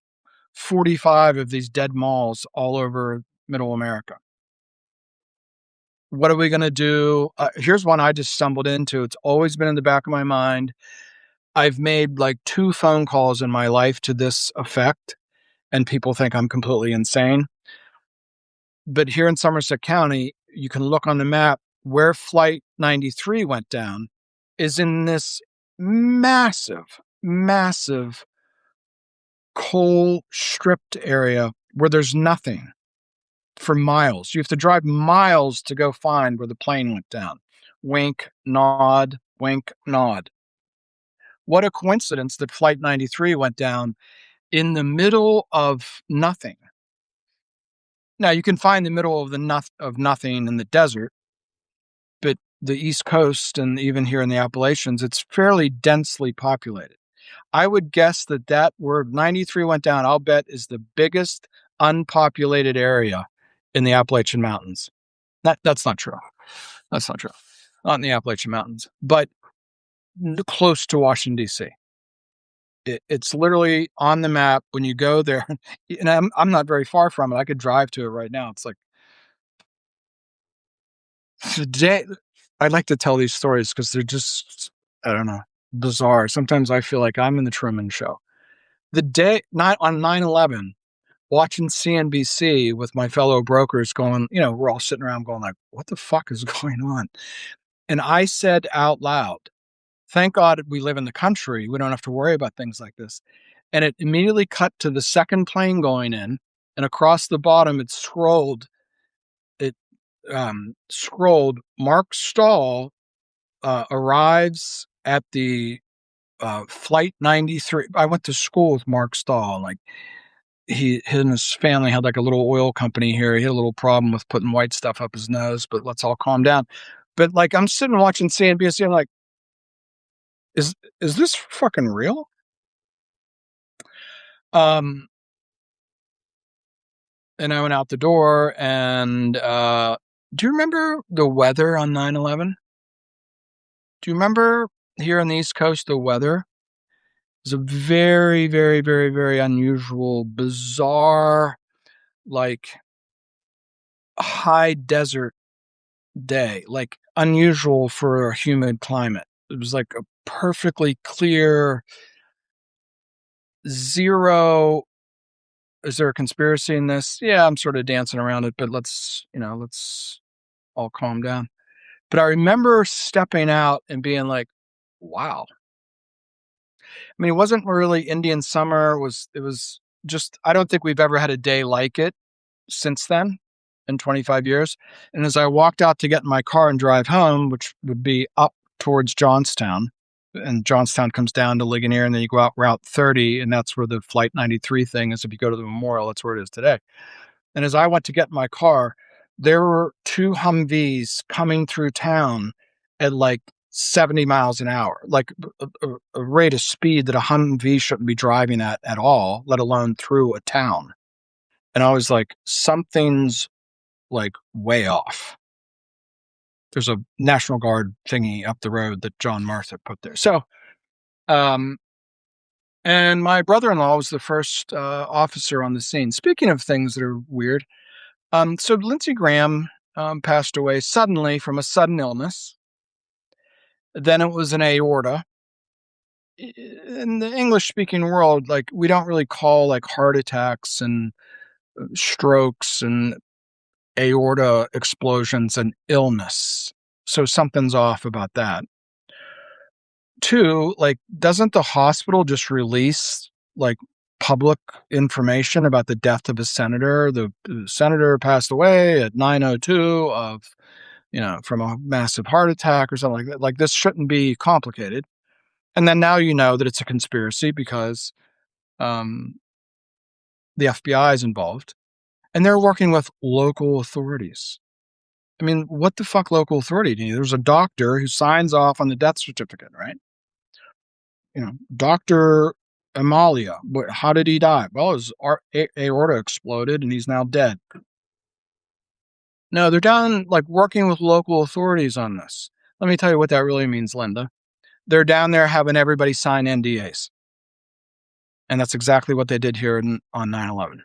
S1: 45 of these dead malls all over middle America. What are we going to do? Here's one I just stumbled into. It's always been in the back of my mind. I've made like 2 phone calls in my life to this effect, and people think I'm completely insane. But here in Somerset County, you can look on the map where Flight 93 went down is in this massive, massive coal stripped area where there's nothing for miles. You have to drive miles to go find where the plane went down. Wink, nod, wink, nod. What a coincidence that Flight 93 went down in the middle of nothing. Now, you can find the middle of nothing in the desert, but the East Coast and even here in the Appalachians, it's fairly densely populated. I would guess that where 93 went down, I'll bet is the biggest unpopulated area in the Appalachian Mountains. That's not true. That's not true. Not in the Appalachian Mountains, but close to Washington, D.C. It's literally on the map when you go there. And I'm not very far from it. I could drive to it right now. It's like today. I like to tell these stories because they're just, I don't know, bizarre. Sometimes I feel like I'm in the Truman Show. The day on 9/11, watching CNBC with my fellow brokers going, we're all sitting around going like, what the fuck is going on? And I said out loud, thank God we live in the country. We don't have to worry about things like this. And it immediately cut to the second plane going in, and across the bottom it scrolled. Mark Stahl arrives at the Flight 93. I went to school with Mark Stahl. Like he and his family had like a little oil company here. He had a little problem with putting white stuff up his nose, but let's all calm down. But like I'm sitting watching CNBC, I'm like, is this fucking real? And I went out the door and do you remember the weather on 9/11? Do you remember here on the East Coast the weather? It was a very, very, very, very unusual, bizarre, like high desert day, like unusual for a humid climate. It was like a perfectly clear zero. Is there a conspiracy in this? Yeah, I'm sort of dancing around it, but let's all calm down. But I remember stepping out and being like, wow. I mean, it wasn't really Indian summer. It was just, I don't think we've ever had a day like it since then in 25 years. And as I walked out to get in my car and drive home, which would be up towards Johnstown, and Johnstown comes down to Ligonier, and then you go out Route 30, and that's where the Flight 93 thing is. If you go to the memorial, that's where it is today. And as I went to get in my car, there were 2 Humvees coming through town at like 70 miles an hour, like a rate of speed that a Humvee shouldn't be driving at all, let alone through a town. And I was like, something's like way off. There's a National Guard thingy up the road that John Martha put there. So, and my brother-in-law was the first officer on the scene. Speaking of things that are weird, so Lindsey Graham passed away suddenly from a sudden illness. Then it was an aorta. In the English-speaking world, like, we don't really call, like, heart attacks and strokes and aorta explosions an illness. So something's off about that. Two, like, doesn't the hospital just release, like, public information about the death of a senator? The senator passed away at 9:02 of, from a massive heart attack or something like that. Like, this shouldn't be complicated. And then now you know that it's a conspiracy because um, the FBI is involved, and they're working with local authorities. I mean, what the fuck local authority do you need? There's a doctor who signs off on the death certificate, right? Dr. Amalia, how did he die? Well, his aorta exploded and he's now dead. No, they're down, like, working with local authorities on this. Let me tell you what that really means, Linda. They're down there having everybody sign NDAs. And that's exactly what they did here on 9/11.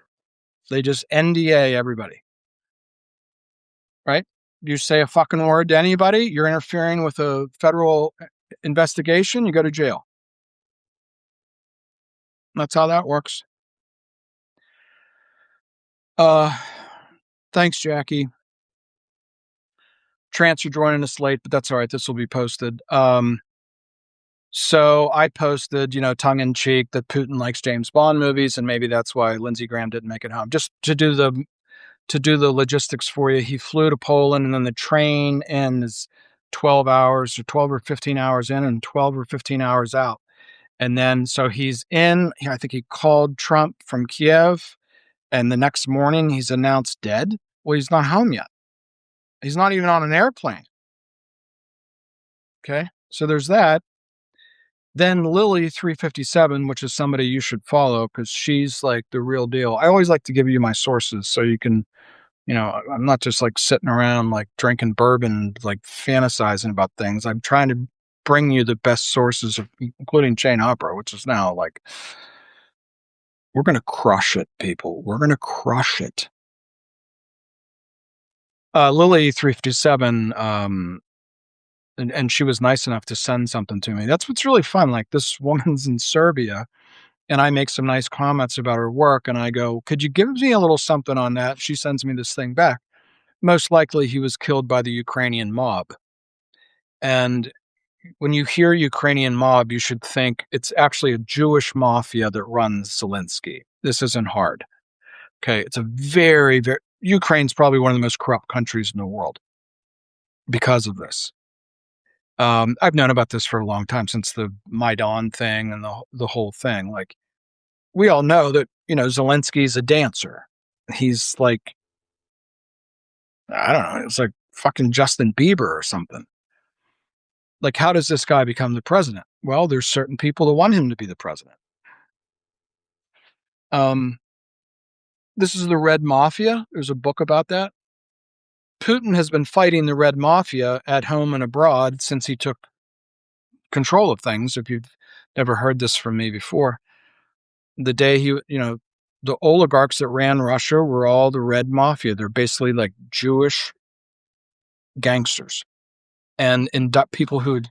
S1: They just NDA everybody. Right? You say a fucking word to anybody, you're interfering with a federal investigation, you go to jail. That's how that works. Thanks, Jackie. Trance, you're joining us late, but that's all right. This will be posted. So I posted, tongue in cheek, that Putin likes James Bond movies, and maybe that's why Lindsey Graham didn't make it home. Just to do the logistics for you, he flew to Poland, and then the train in is 12 hours or 12 or 15 hours in and 12 or 15 hours out. And then so he's in. I think he called Trump from Kiev, and the next morning he's announced dead. Well, he's not home yet. He's not even on an airplane. Okay, so there's that. Then Lily 357, which is somebody you should follow because she's like the real deal. I always like to give you my sources so you can, I'm not just like sitting around like drinking bourbon, like fantasizing about things. I'm trying to bring you the best sources, including Chain Opera, which is now like, we're going to crush it, people. We're going to crush it. Lily 357, and she was nice enough to send something to me. That's what's really fun. Like, this woman's in Serbia, and I make some nice comments about her work, and I go, could you give me a little something on that? She sends me this thing back. Most likely he was killed by the Ukrainian mob. And when you hear Ukrainian mob, you should think it's actually a Jewish mafia that runs Zelensky. This isn't hard. Okay, it's a very, very... Ukraine's probably one of the most corrupt countries in the world because of this. I've known about this for a long time, since the Maidan thing and the whole thing. Like, we all know that, Zelensky's a dancer. He's like, I don't know, it's like fucking Justin Bieber or something. Like, how does this guy become the president? Well, there's certain people that want him to be the president. This is the Red Mafia. There's a book about that. Putin has been fighting the Red Mafia at home and abroad since he took control of things. If you've never heard this from me before, the day the oligarchs that ran Russia were all the Red Mafia. They're basically like Jewish gangsters and people who had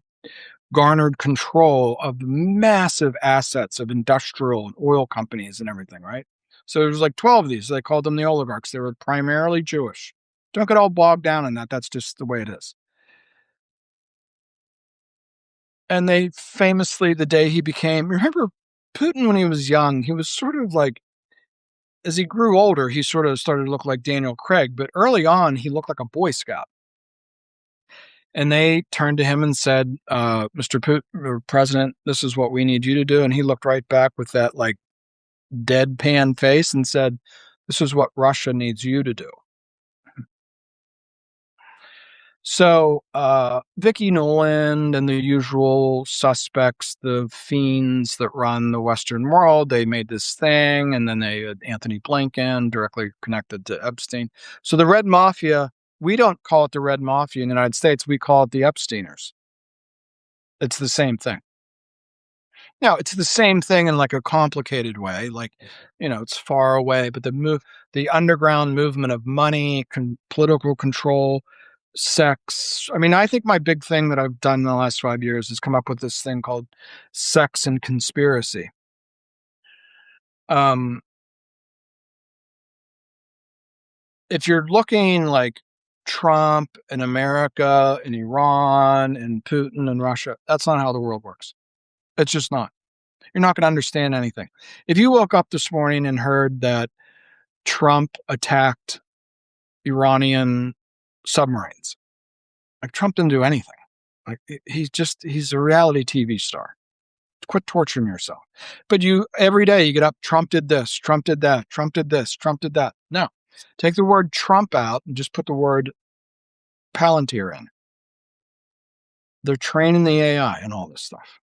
S1: garnered control of massive assets of industrial and oil companies and everything, right? So there was like 12 of these. They called them the oligarchs. They were primarily Jewish. Don't get all bogged down in that. That's just the way it is. And they famously, the day he remember Putin when he was young, he was sort of like, as he grew older, he sort of started to look like Daniel Craig, but early on, he looked like a Boy Scout. And they turned to him and said, Mr. Putin, President, this is what we need you to do. And he looked right back with that like deadpan face and said, this is what Russia needs you to do. So Vicki Noland and the usual suspects, the fiends that run the Western world, they made this thing, and then they had Anthony Blinken directly connected to Epstein. So the Red Mafia, we don't call it the Red Mafia in the United States. We call it the Epsteiners. It's the same thing. Now, it's the same thing in like a complicated way. Like, it's far away, but the underground movement of money, political control, sex. I mean, I think my big thing that I've done in the last 5 years is come up with this thing called sex and conspiracy. Um, if you're looking like Trump and America and Iran and Putin and Russia, that's not how the world works. It's just not. You're not going to understand anything. If you woke up this morning and heard that Trump attacked Iranian submarines, like Trump didn't do anything. Like he's a reality TV star. Quit torturing yourself. But every day you get up, Trump did this, Trump did that, Trump did this, Trump did that. No. Take the word Trump out and just put the word Palantir in. They're training the AI and all this stuff.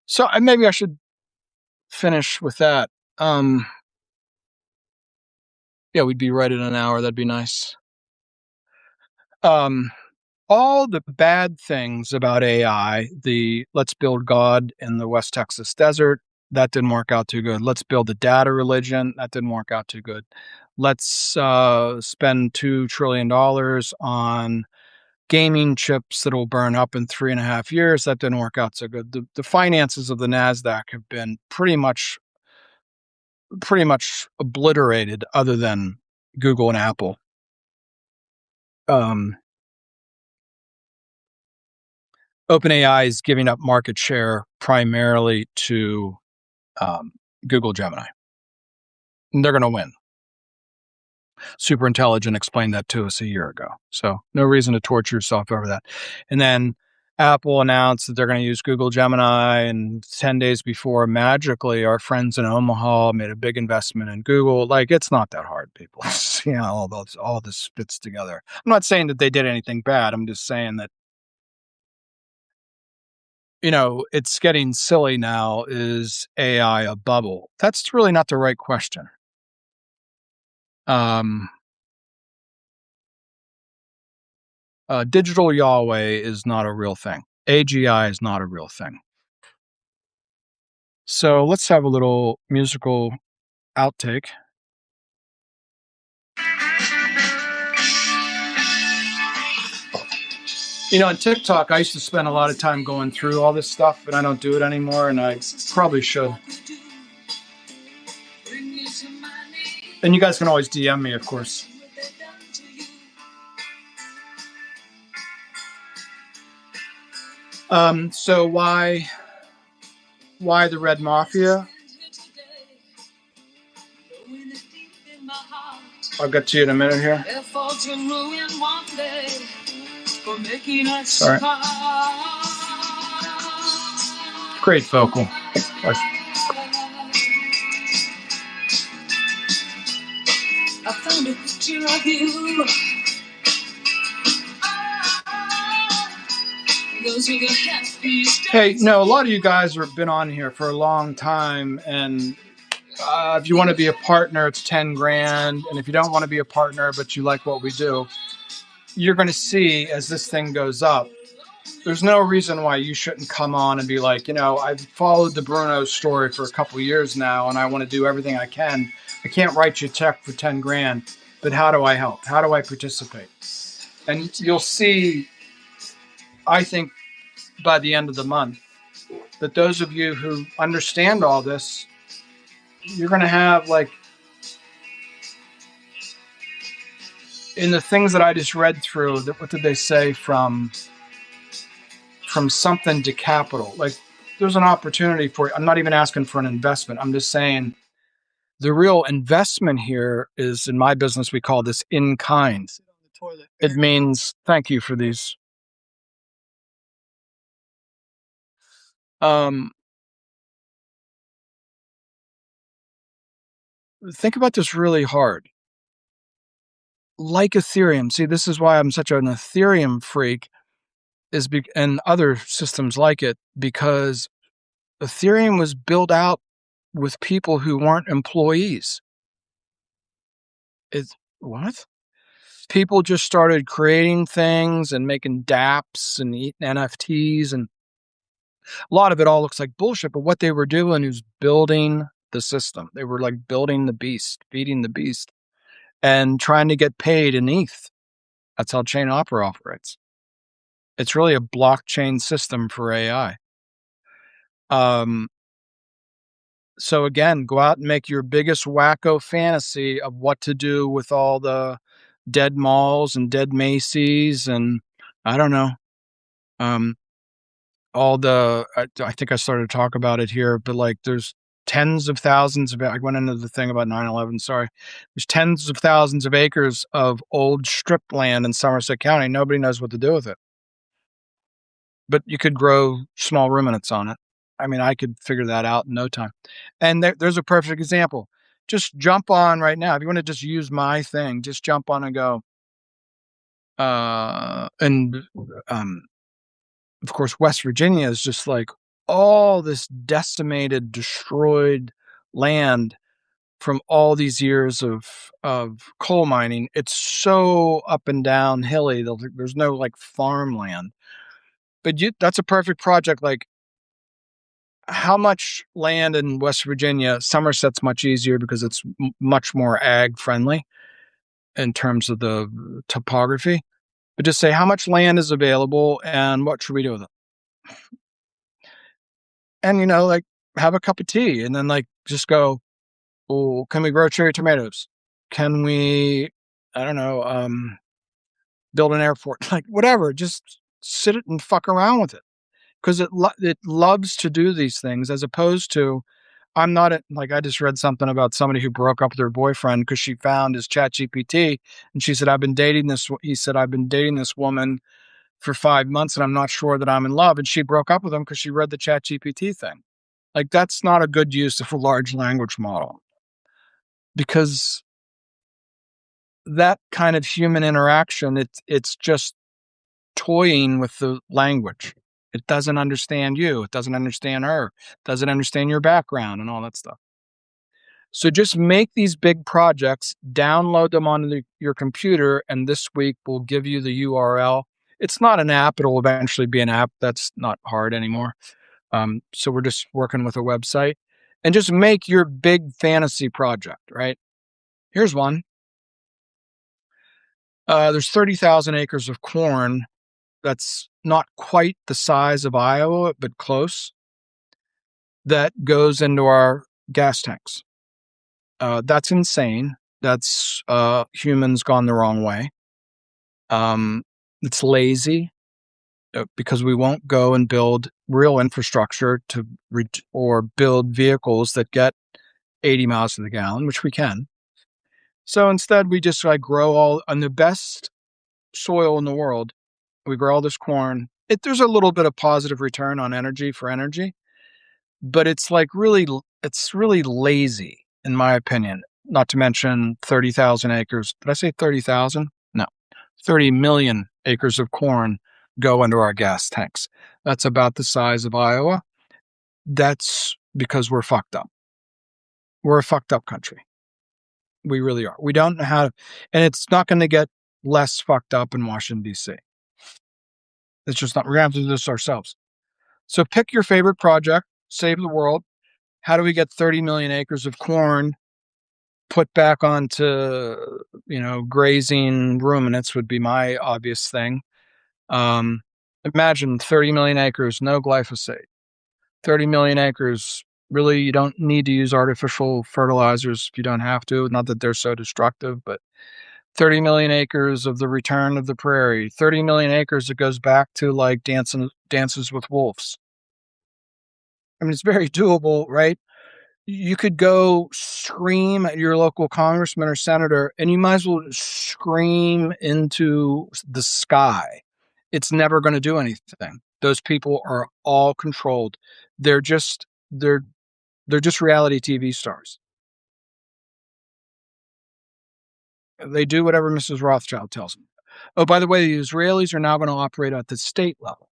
S1: So maybe I should finish with that. Yeah, we'd be right at an hour. That'd be nice. All the bad things about AI, the let's build God in the West Texas desert, that didn't work out too good. Let's build a data religion, that didn't work out too good. Let's spend $2 trillion on gaming chips that'll burn up in 3.5 years. That didn't work out so good. The finances of the NASDAQ have been pretty much obliterated other than Google and Apple. OpenAI is giving up market share primarily to Google Gemini. And they're going to win. Superintelligent explained that to us a year ago. So no reason to torture yourself over that. And then Apple announced that they're going to use Google Gemini, and 10 days before, magically, our friends in Omaha made a big investment in Google. Like, it's not that hard, people. All this fits together. I'm not saying that they did anything bad. I'm just saying that, it's getting silly now. Is AI a bubble? That's really not the right question. Digital Yahweh is not a real thing. AGI is not a real thing. So let's have a little musical outtake. On TikTok, I used to spend a lot of time going through all this stuff, but I don't do it anymore, and I probably should. And you guys can always DM me, of course. So why the Red Mafia? I'll get to you in a minute here. Sorry. Great vocal. I found a picture of you. Hey, a lot of you guys have been on here for a long time, and if you want to be a partner, it's 10 grand. And if you don't want to be a partner, but you like what we do, you're going to see as this thing goes up, there's no reason why you shouldn't come on and be like, I've followed the Bruno story for a couple of years now, and I want to do everything I can. I can't write you a check for 10 grand, but how do I help? How do I participate? And you'll see, I think, by the end of the month, that those of you who understand all this, you're going to have, like, in the things that I just read through, what did they say, from something to capital? Like, there's an opportunity for, I'm not even asking for an investment. I'm just saying the real investment here is, in my business, we call this in kind. It means, thank you for these. Think about this really hard. Like Ethereum. See, this is why I'm such an Ethereum freak, and other systems like it, because Ethereum was built out with people who weren't employees. What? People just started creating things and making dApps and eating NFTs, and a lot of it all looks like bullshit, but what they were doing is building the system. They were like building the beast, feeding the beast. and trying to get paid in ETH. That's how Chain Opera operates. It's really a blockchain system for AI. So again, go out and make your biggest wacko fantasy of what to do with all the dead malls and dead Macy's and I don't know. All the I think I started to talk about it here, but like there's tens of thousands of I went into the thing about 9/11, sorry. There's tens of thousands of acres of old strip land in Somerset County. Nobody knows what to do with it. But you could grow small ruminants on it. I mean, I could figure that out in no time. And there's a perfect example. Just jump on right now. If you want to just use my thing, just jump on and go. And of course, West Virginia is just like all this decimated, destroyed land from all these years of coal mining. It's so up and down hilly. There's no like farmland. But that's a perfect project. Like, how much land in West Virginia? Somerset's much easier because it's much more ag friendly in terms of the topography. But just say how much land is available and what should we do with it? And like have a cup of tea and then like just go, oh, can we grow cherry tomatoes? Can we, I don't know, build an airport? Like whatever, just sit it and fuck around with it because it loves to do these things as opposed to I'm not like I just read something about somebody who broke up with her boyfriend because she found his chat GPT and she said, he said, I've been dating this woman for 5 months and I'm not sure that I'm in love. And she broke up with him because she read the chat GPT thing. Like that's not a good use of a large language model because that kind of human interaction, it's just toying with the language. It doesn't understand you. It doesn't understand her. It doesn't understand your background and all that stuff. So just make these big projects, download them onto your computer, and this week we'll give you the URL. It's not an app. It'll eventually be an app. That's not hard anymore. So we're just working with a website. And just make your big fantasy project, right? Here's one. There's 30,000 acres of corn that's not quite the size of Iowa, but close, that goes into our gas tanks. That's insane. That's humans gone the wrong way. It's lazy because we won't go and build real infrastructure or build vehicles that get 80 miles to the gallon, which we can. So instead, we just like grow all on the best soil in the world. We grow all this corn. There's a little bit of positive return on energy for energy, but it's really lazy, in my opinion. Not to mention 30,000 acres. Did I say 30,000? No, 30 million acres of corn go into our gas tanks. That's about the size of Iowa. That's because we're fucked up. We're a fucked up country. We really are. We don't know how to, and it's not going to get less fucked up in Washington, D.C. It's just not, we're going to have to do this ourselves. So pick your favorite project, save the world. How do we get 30 million acres of corn put back onto, grazing ruminants would be my obvious thing. Imagine 30 million acres, no glyphosate. 30 million acres, really, you don't need to use artificial fertilizers if you don't have to. Not that they're so destructive, but 30 million acres of the return of the prairie. 30 million acres that goes back to like Dances with Wolves. I mean, it's very doable, right? You could go scream at your local congressman or senator, and you might as well scream into the sky. It's never going to do anything. Those people are all controlled. They're just reality TV stars. They do whatever Mrs. Rothschild tells them. Oh, by the way, the Israelis are now going to operate at the state level.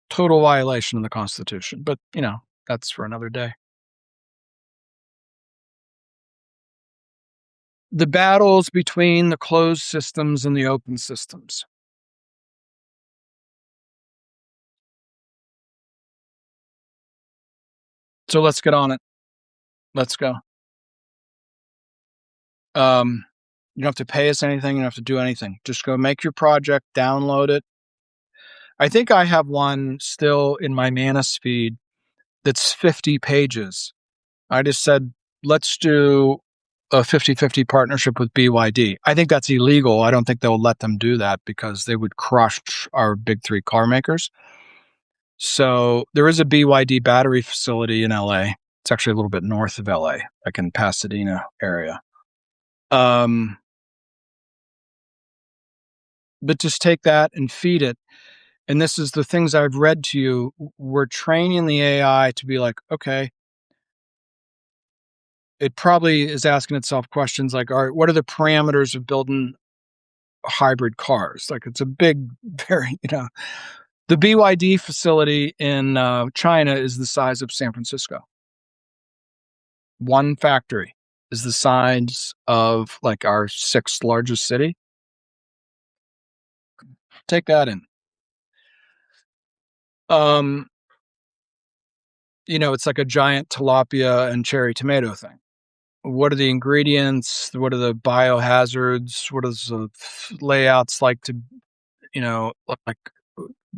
S1: Total violation of the Constitution, but that's for another day. The battles between the closed systems and the open systems. So let's get on it. Let's go. You don't have to pay us anything. You don't have to do anything. Just go make your project, download it. I think I have one still in my Manus feed that's 50 pages. I just said, let's do a 50-50 partnership with BYD. I think that's illegal. I don't think they'll let them do that because they would crush our big three car makers. So there is a BYD battery facility in LA. It's actually a little bit north of LA, like in Pasadena area. But just take that and feed it. And this is the things I've read to you. We're training the AI to be like, okay, it probably is asking itself questions like, all right, what are the parameters of building hybrid cars? Like it's a big, very, the BYD facility in China is the size of San Francisco. One factory is the size of like our 6th largest city. Take that in. It's like a giant tilapia and cherry tomato thing. What are the ingredients? What are the biohazards? What is the layouts like to, like,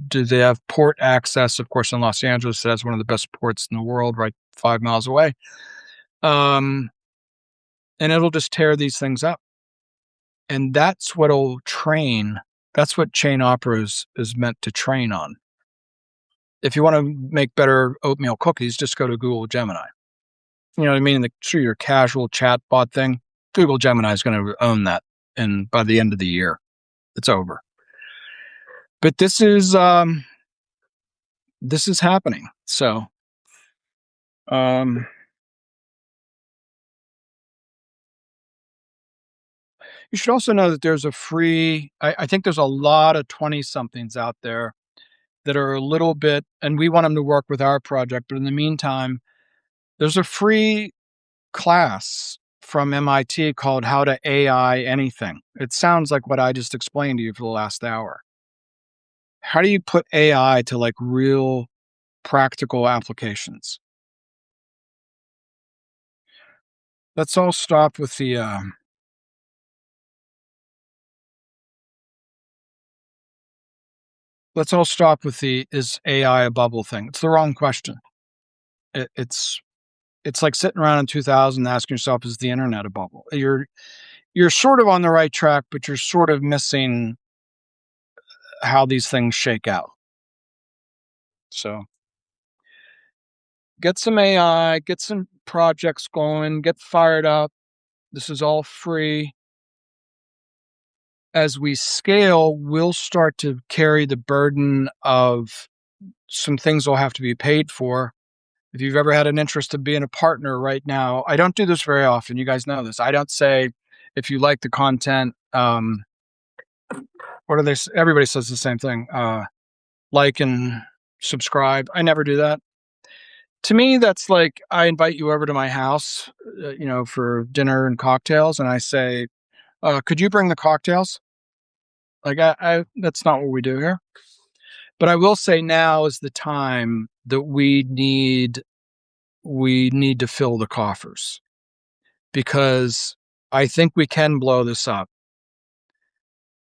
S1: do they have port access? Of course, in Los Angeles, it has one of the best ports in the world, right 5 miles away. And it'll just tear these things up. And that's what'll train. That's what Chain Opera is meant to train on. If you want to make better oatmeal cookies, just go to Google Gemini. You know what I mean? Sure, your casual chatbot thing, Google Gemini is going to own that. And by the end of the year, it's over. But this is happening. So, you should also know that there's a free, I think there's a lot of 20-somethings out there that are a little bit, and we want them to work with our project. But in the meantime, there's a free class from MIT called How to AI Anything. It sounds like what I just explained to you for the last hour. How do you put AI to like real practical applications? Let's all stop with the is AI a bubble thing. It's the wrong question. It's like sitting around in 2000 asking yourself, is the internet a bubble? You're sort of on the right track, but you're sort of missing how these things shake out. So get some AI, get some projects going, get fired up. This is all free. As we scale, we'll start to carry the burden of some things will have to be paid for. If you've ever had an interest in being a partner right now, I don't do this very often. You guys know this. I don't say, if you like the content, what are they? Everybody says the same thing. Like and subscribe. I never do that. To me, that's like, I invite you over to my house, for dinner and cocktails. And I say, could you bring the cocktails? Like that's not what we do here. But I will say now is the time that we need to fill the coffers, because I think we can blow this up.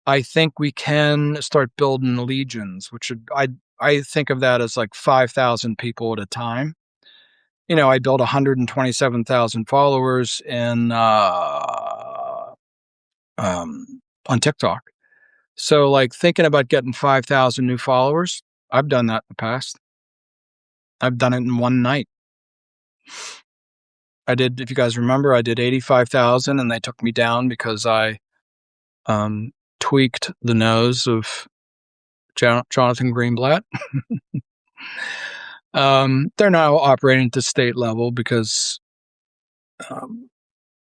S1: I think we can start building legions, which I think of that as like 5,000 people at a time. I built 127,000 followers on TikTok. So like thinking about getting 5,000 new followers, I've done that in the past. I've done it in one night. I did, if you guys remember, I did 85,000 and they took me down because I tweaked the nose of Jonathan Greenblatt. They're now operating at the state level because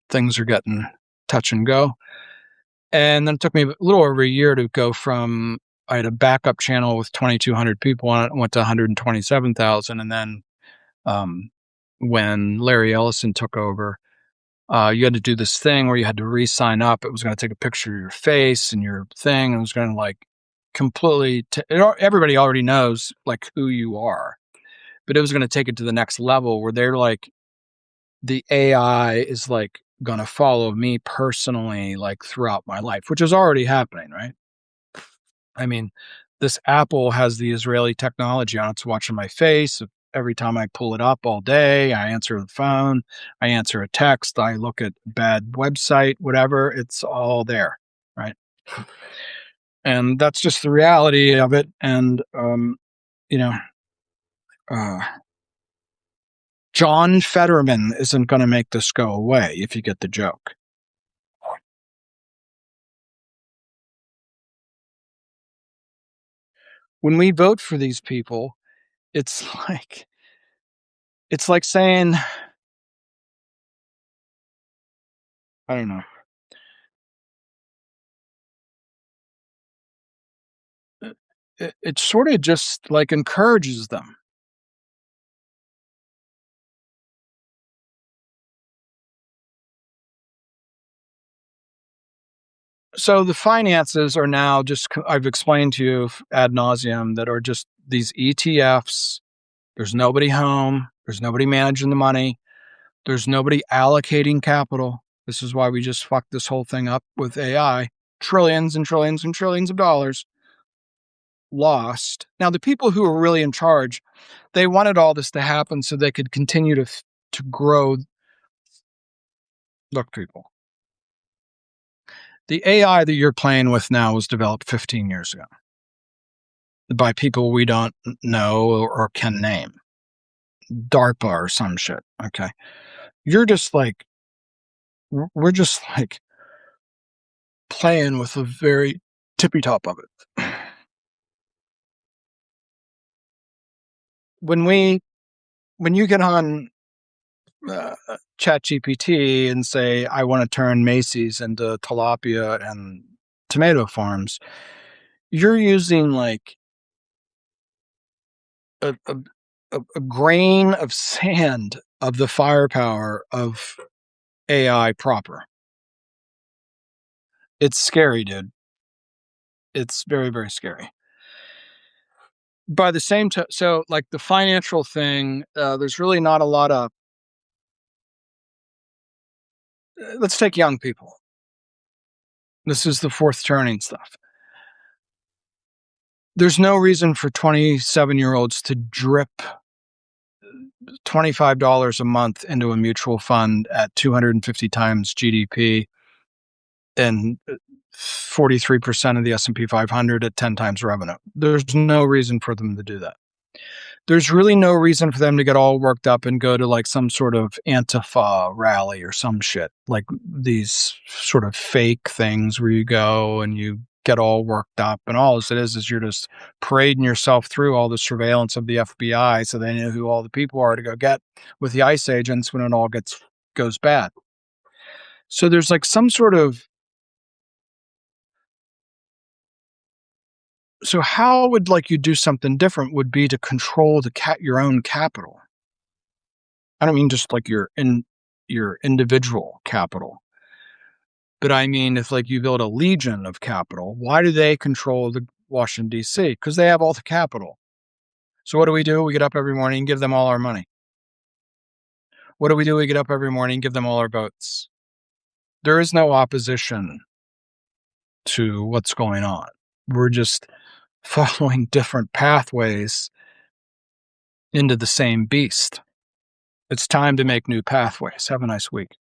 S1: things are getting touch and go. And then it took me a little over a year to go from, I had a backup channel with 2,200 people on it, went to 127,000. And then when Larry Ellison took over, you had to do this thing where you had to re-sign up. It was going to take a picture of your face and your thing. And it was going to like completely, everybody already knows like who you are, but it was going to take it to the next level where they're like, the AI is like going to follow me personally, like throughout my life, which is already happening, right? I mean, this Apple has the Israeli technology on. It's watching my face. Every time I pull it up all day, I answer the phone, I answer a text, I look at bad website, whatever, it's all there, right? And that's just the reality of it. And, you know, uh, John Fetterman isn't going to make this go away, if you get the joke. When we vote for these people, it's like saying, I don't know. It sort of just like encourages them. So the finances are now just, I've explained to you ad nauseum, that are just these ETFs. There's nobody home. There's nobody managing the money. There's nobody allocating capital. This is why we just fucked this whole thing up with AI. Trillions and trillions and trillions of dollars lost. Now, the people who are really in charge, they wanted all this to happen so they could continue to grow. Look, people, the AI that you're playing with now was developed 15 years ago by people we don't know or can name. DARPA or some shit. Okay. You're just like, we're just like playing with the very tippy top of it. When you get on ChatGPT and say, I want to turn Macy's into tilapia and tomato farms, you're using like a, a, a grain of sand of the firepower of AI proper. It's scary, dude. It's very, very scary. By the same time, so like the financial thing, there's really not a lot of, let's take young people. This is the fourth turning stuff. There's no reason for 27-year-olds to drip $25 a month into a mutual fund at 250 times GDP and 43% of the S&P 500 at 10 times revenue. There's no reason for them to do that. There's really no reason for them to get all worked up and go to like some sort of Antifa rally or some shit, like these sort of fake things where you go and you get all worked up, and all it is you're just parading yourself through all the surveillance of the FBI so they know who all the people are to go get with the ICE agents when it all goes bad. So there's like some sort of, so how would like you do something different would be to control your own capital. I don't mean just like your individual capital, but I mean if like you build a legion of capital. Why do they control the Washington D.C.? Because they have all the capital. So what do? We get up every morning and give them all our money. What do? We get up every morning and give them all our votes. There is no opposition to what's going on. We're just following different pathways into the same beast. It's time to make new pathways. Have a nice week.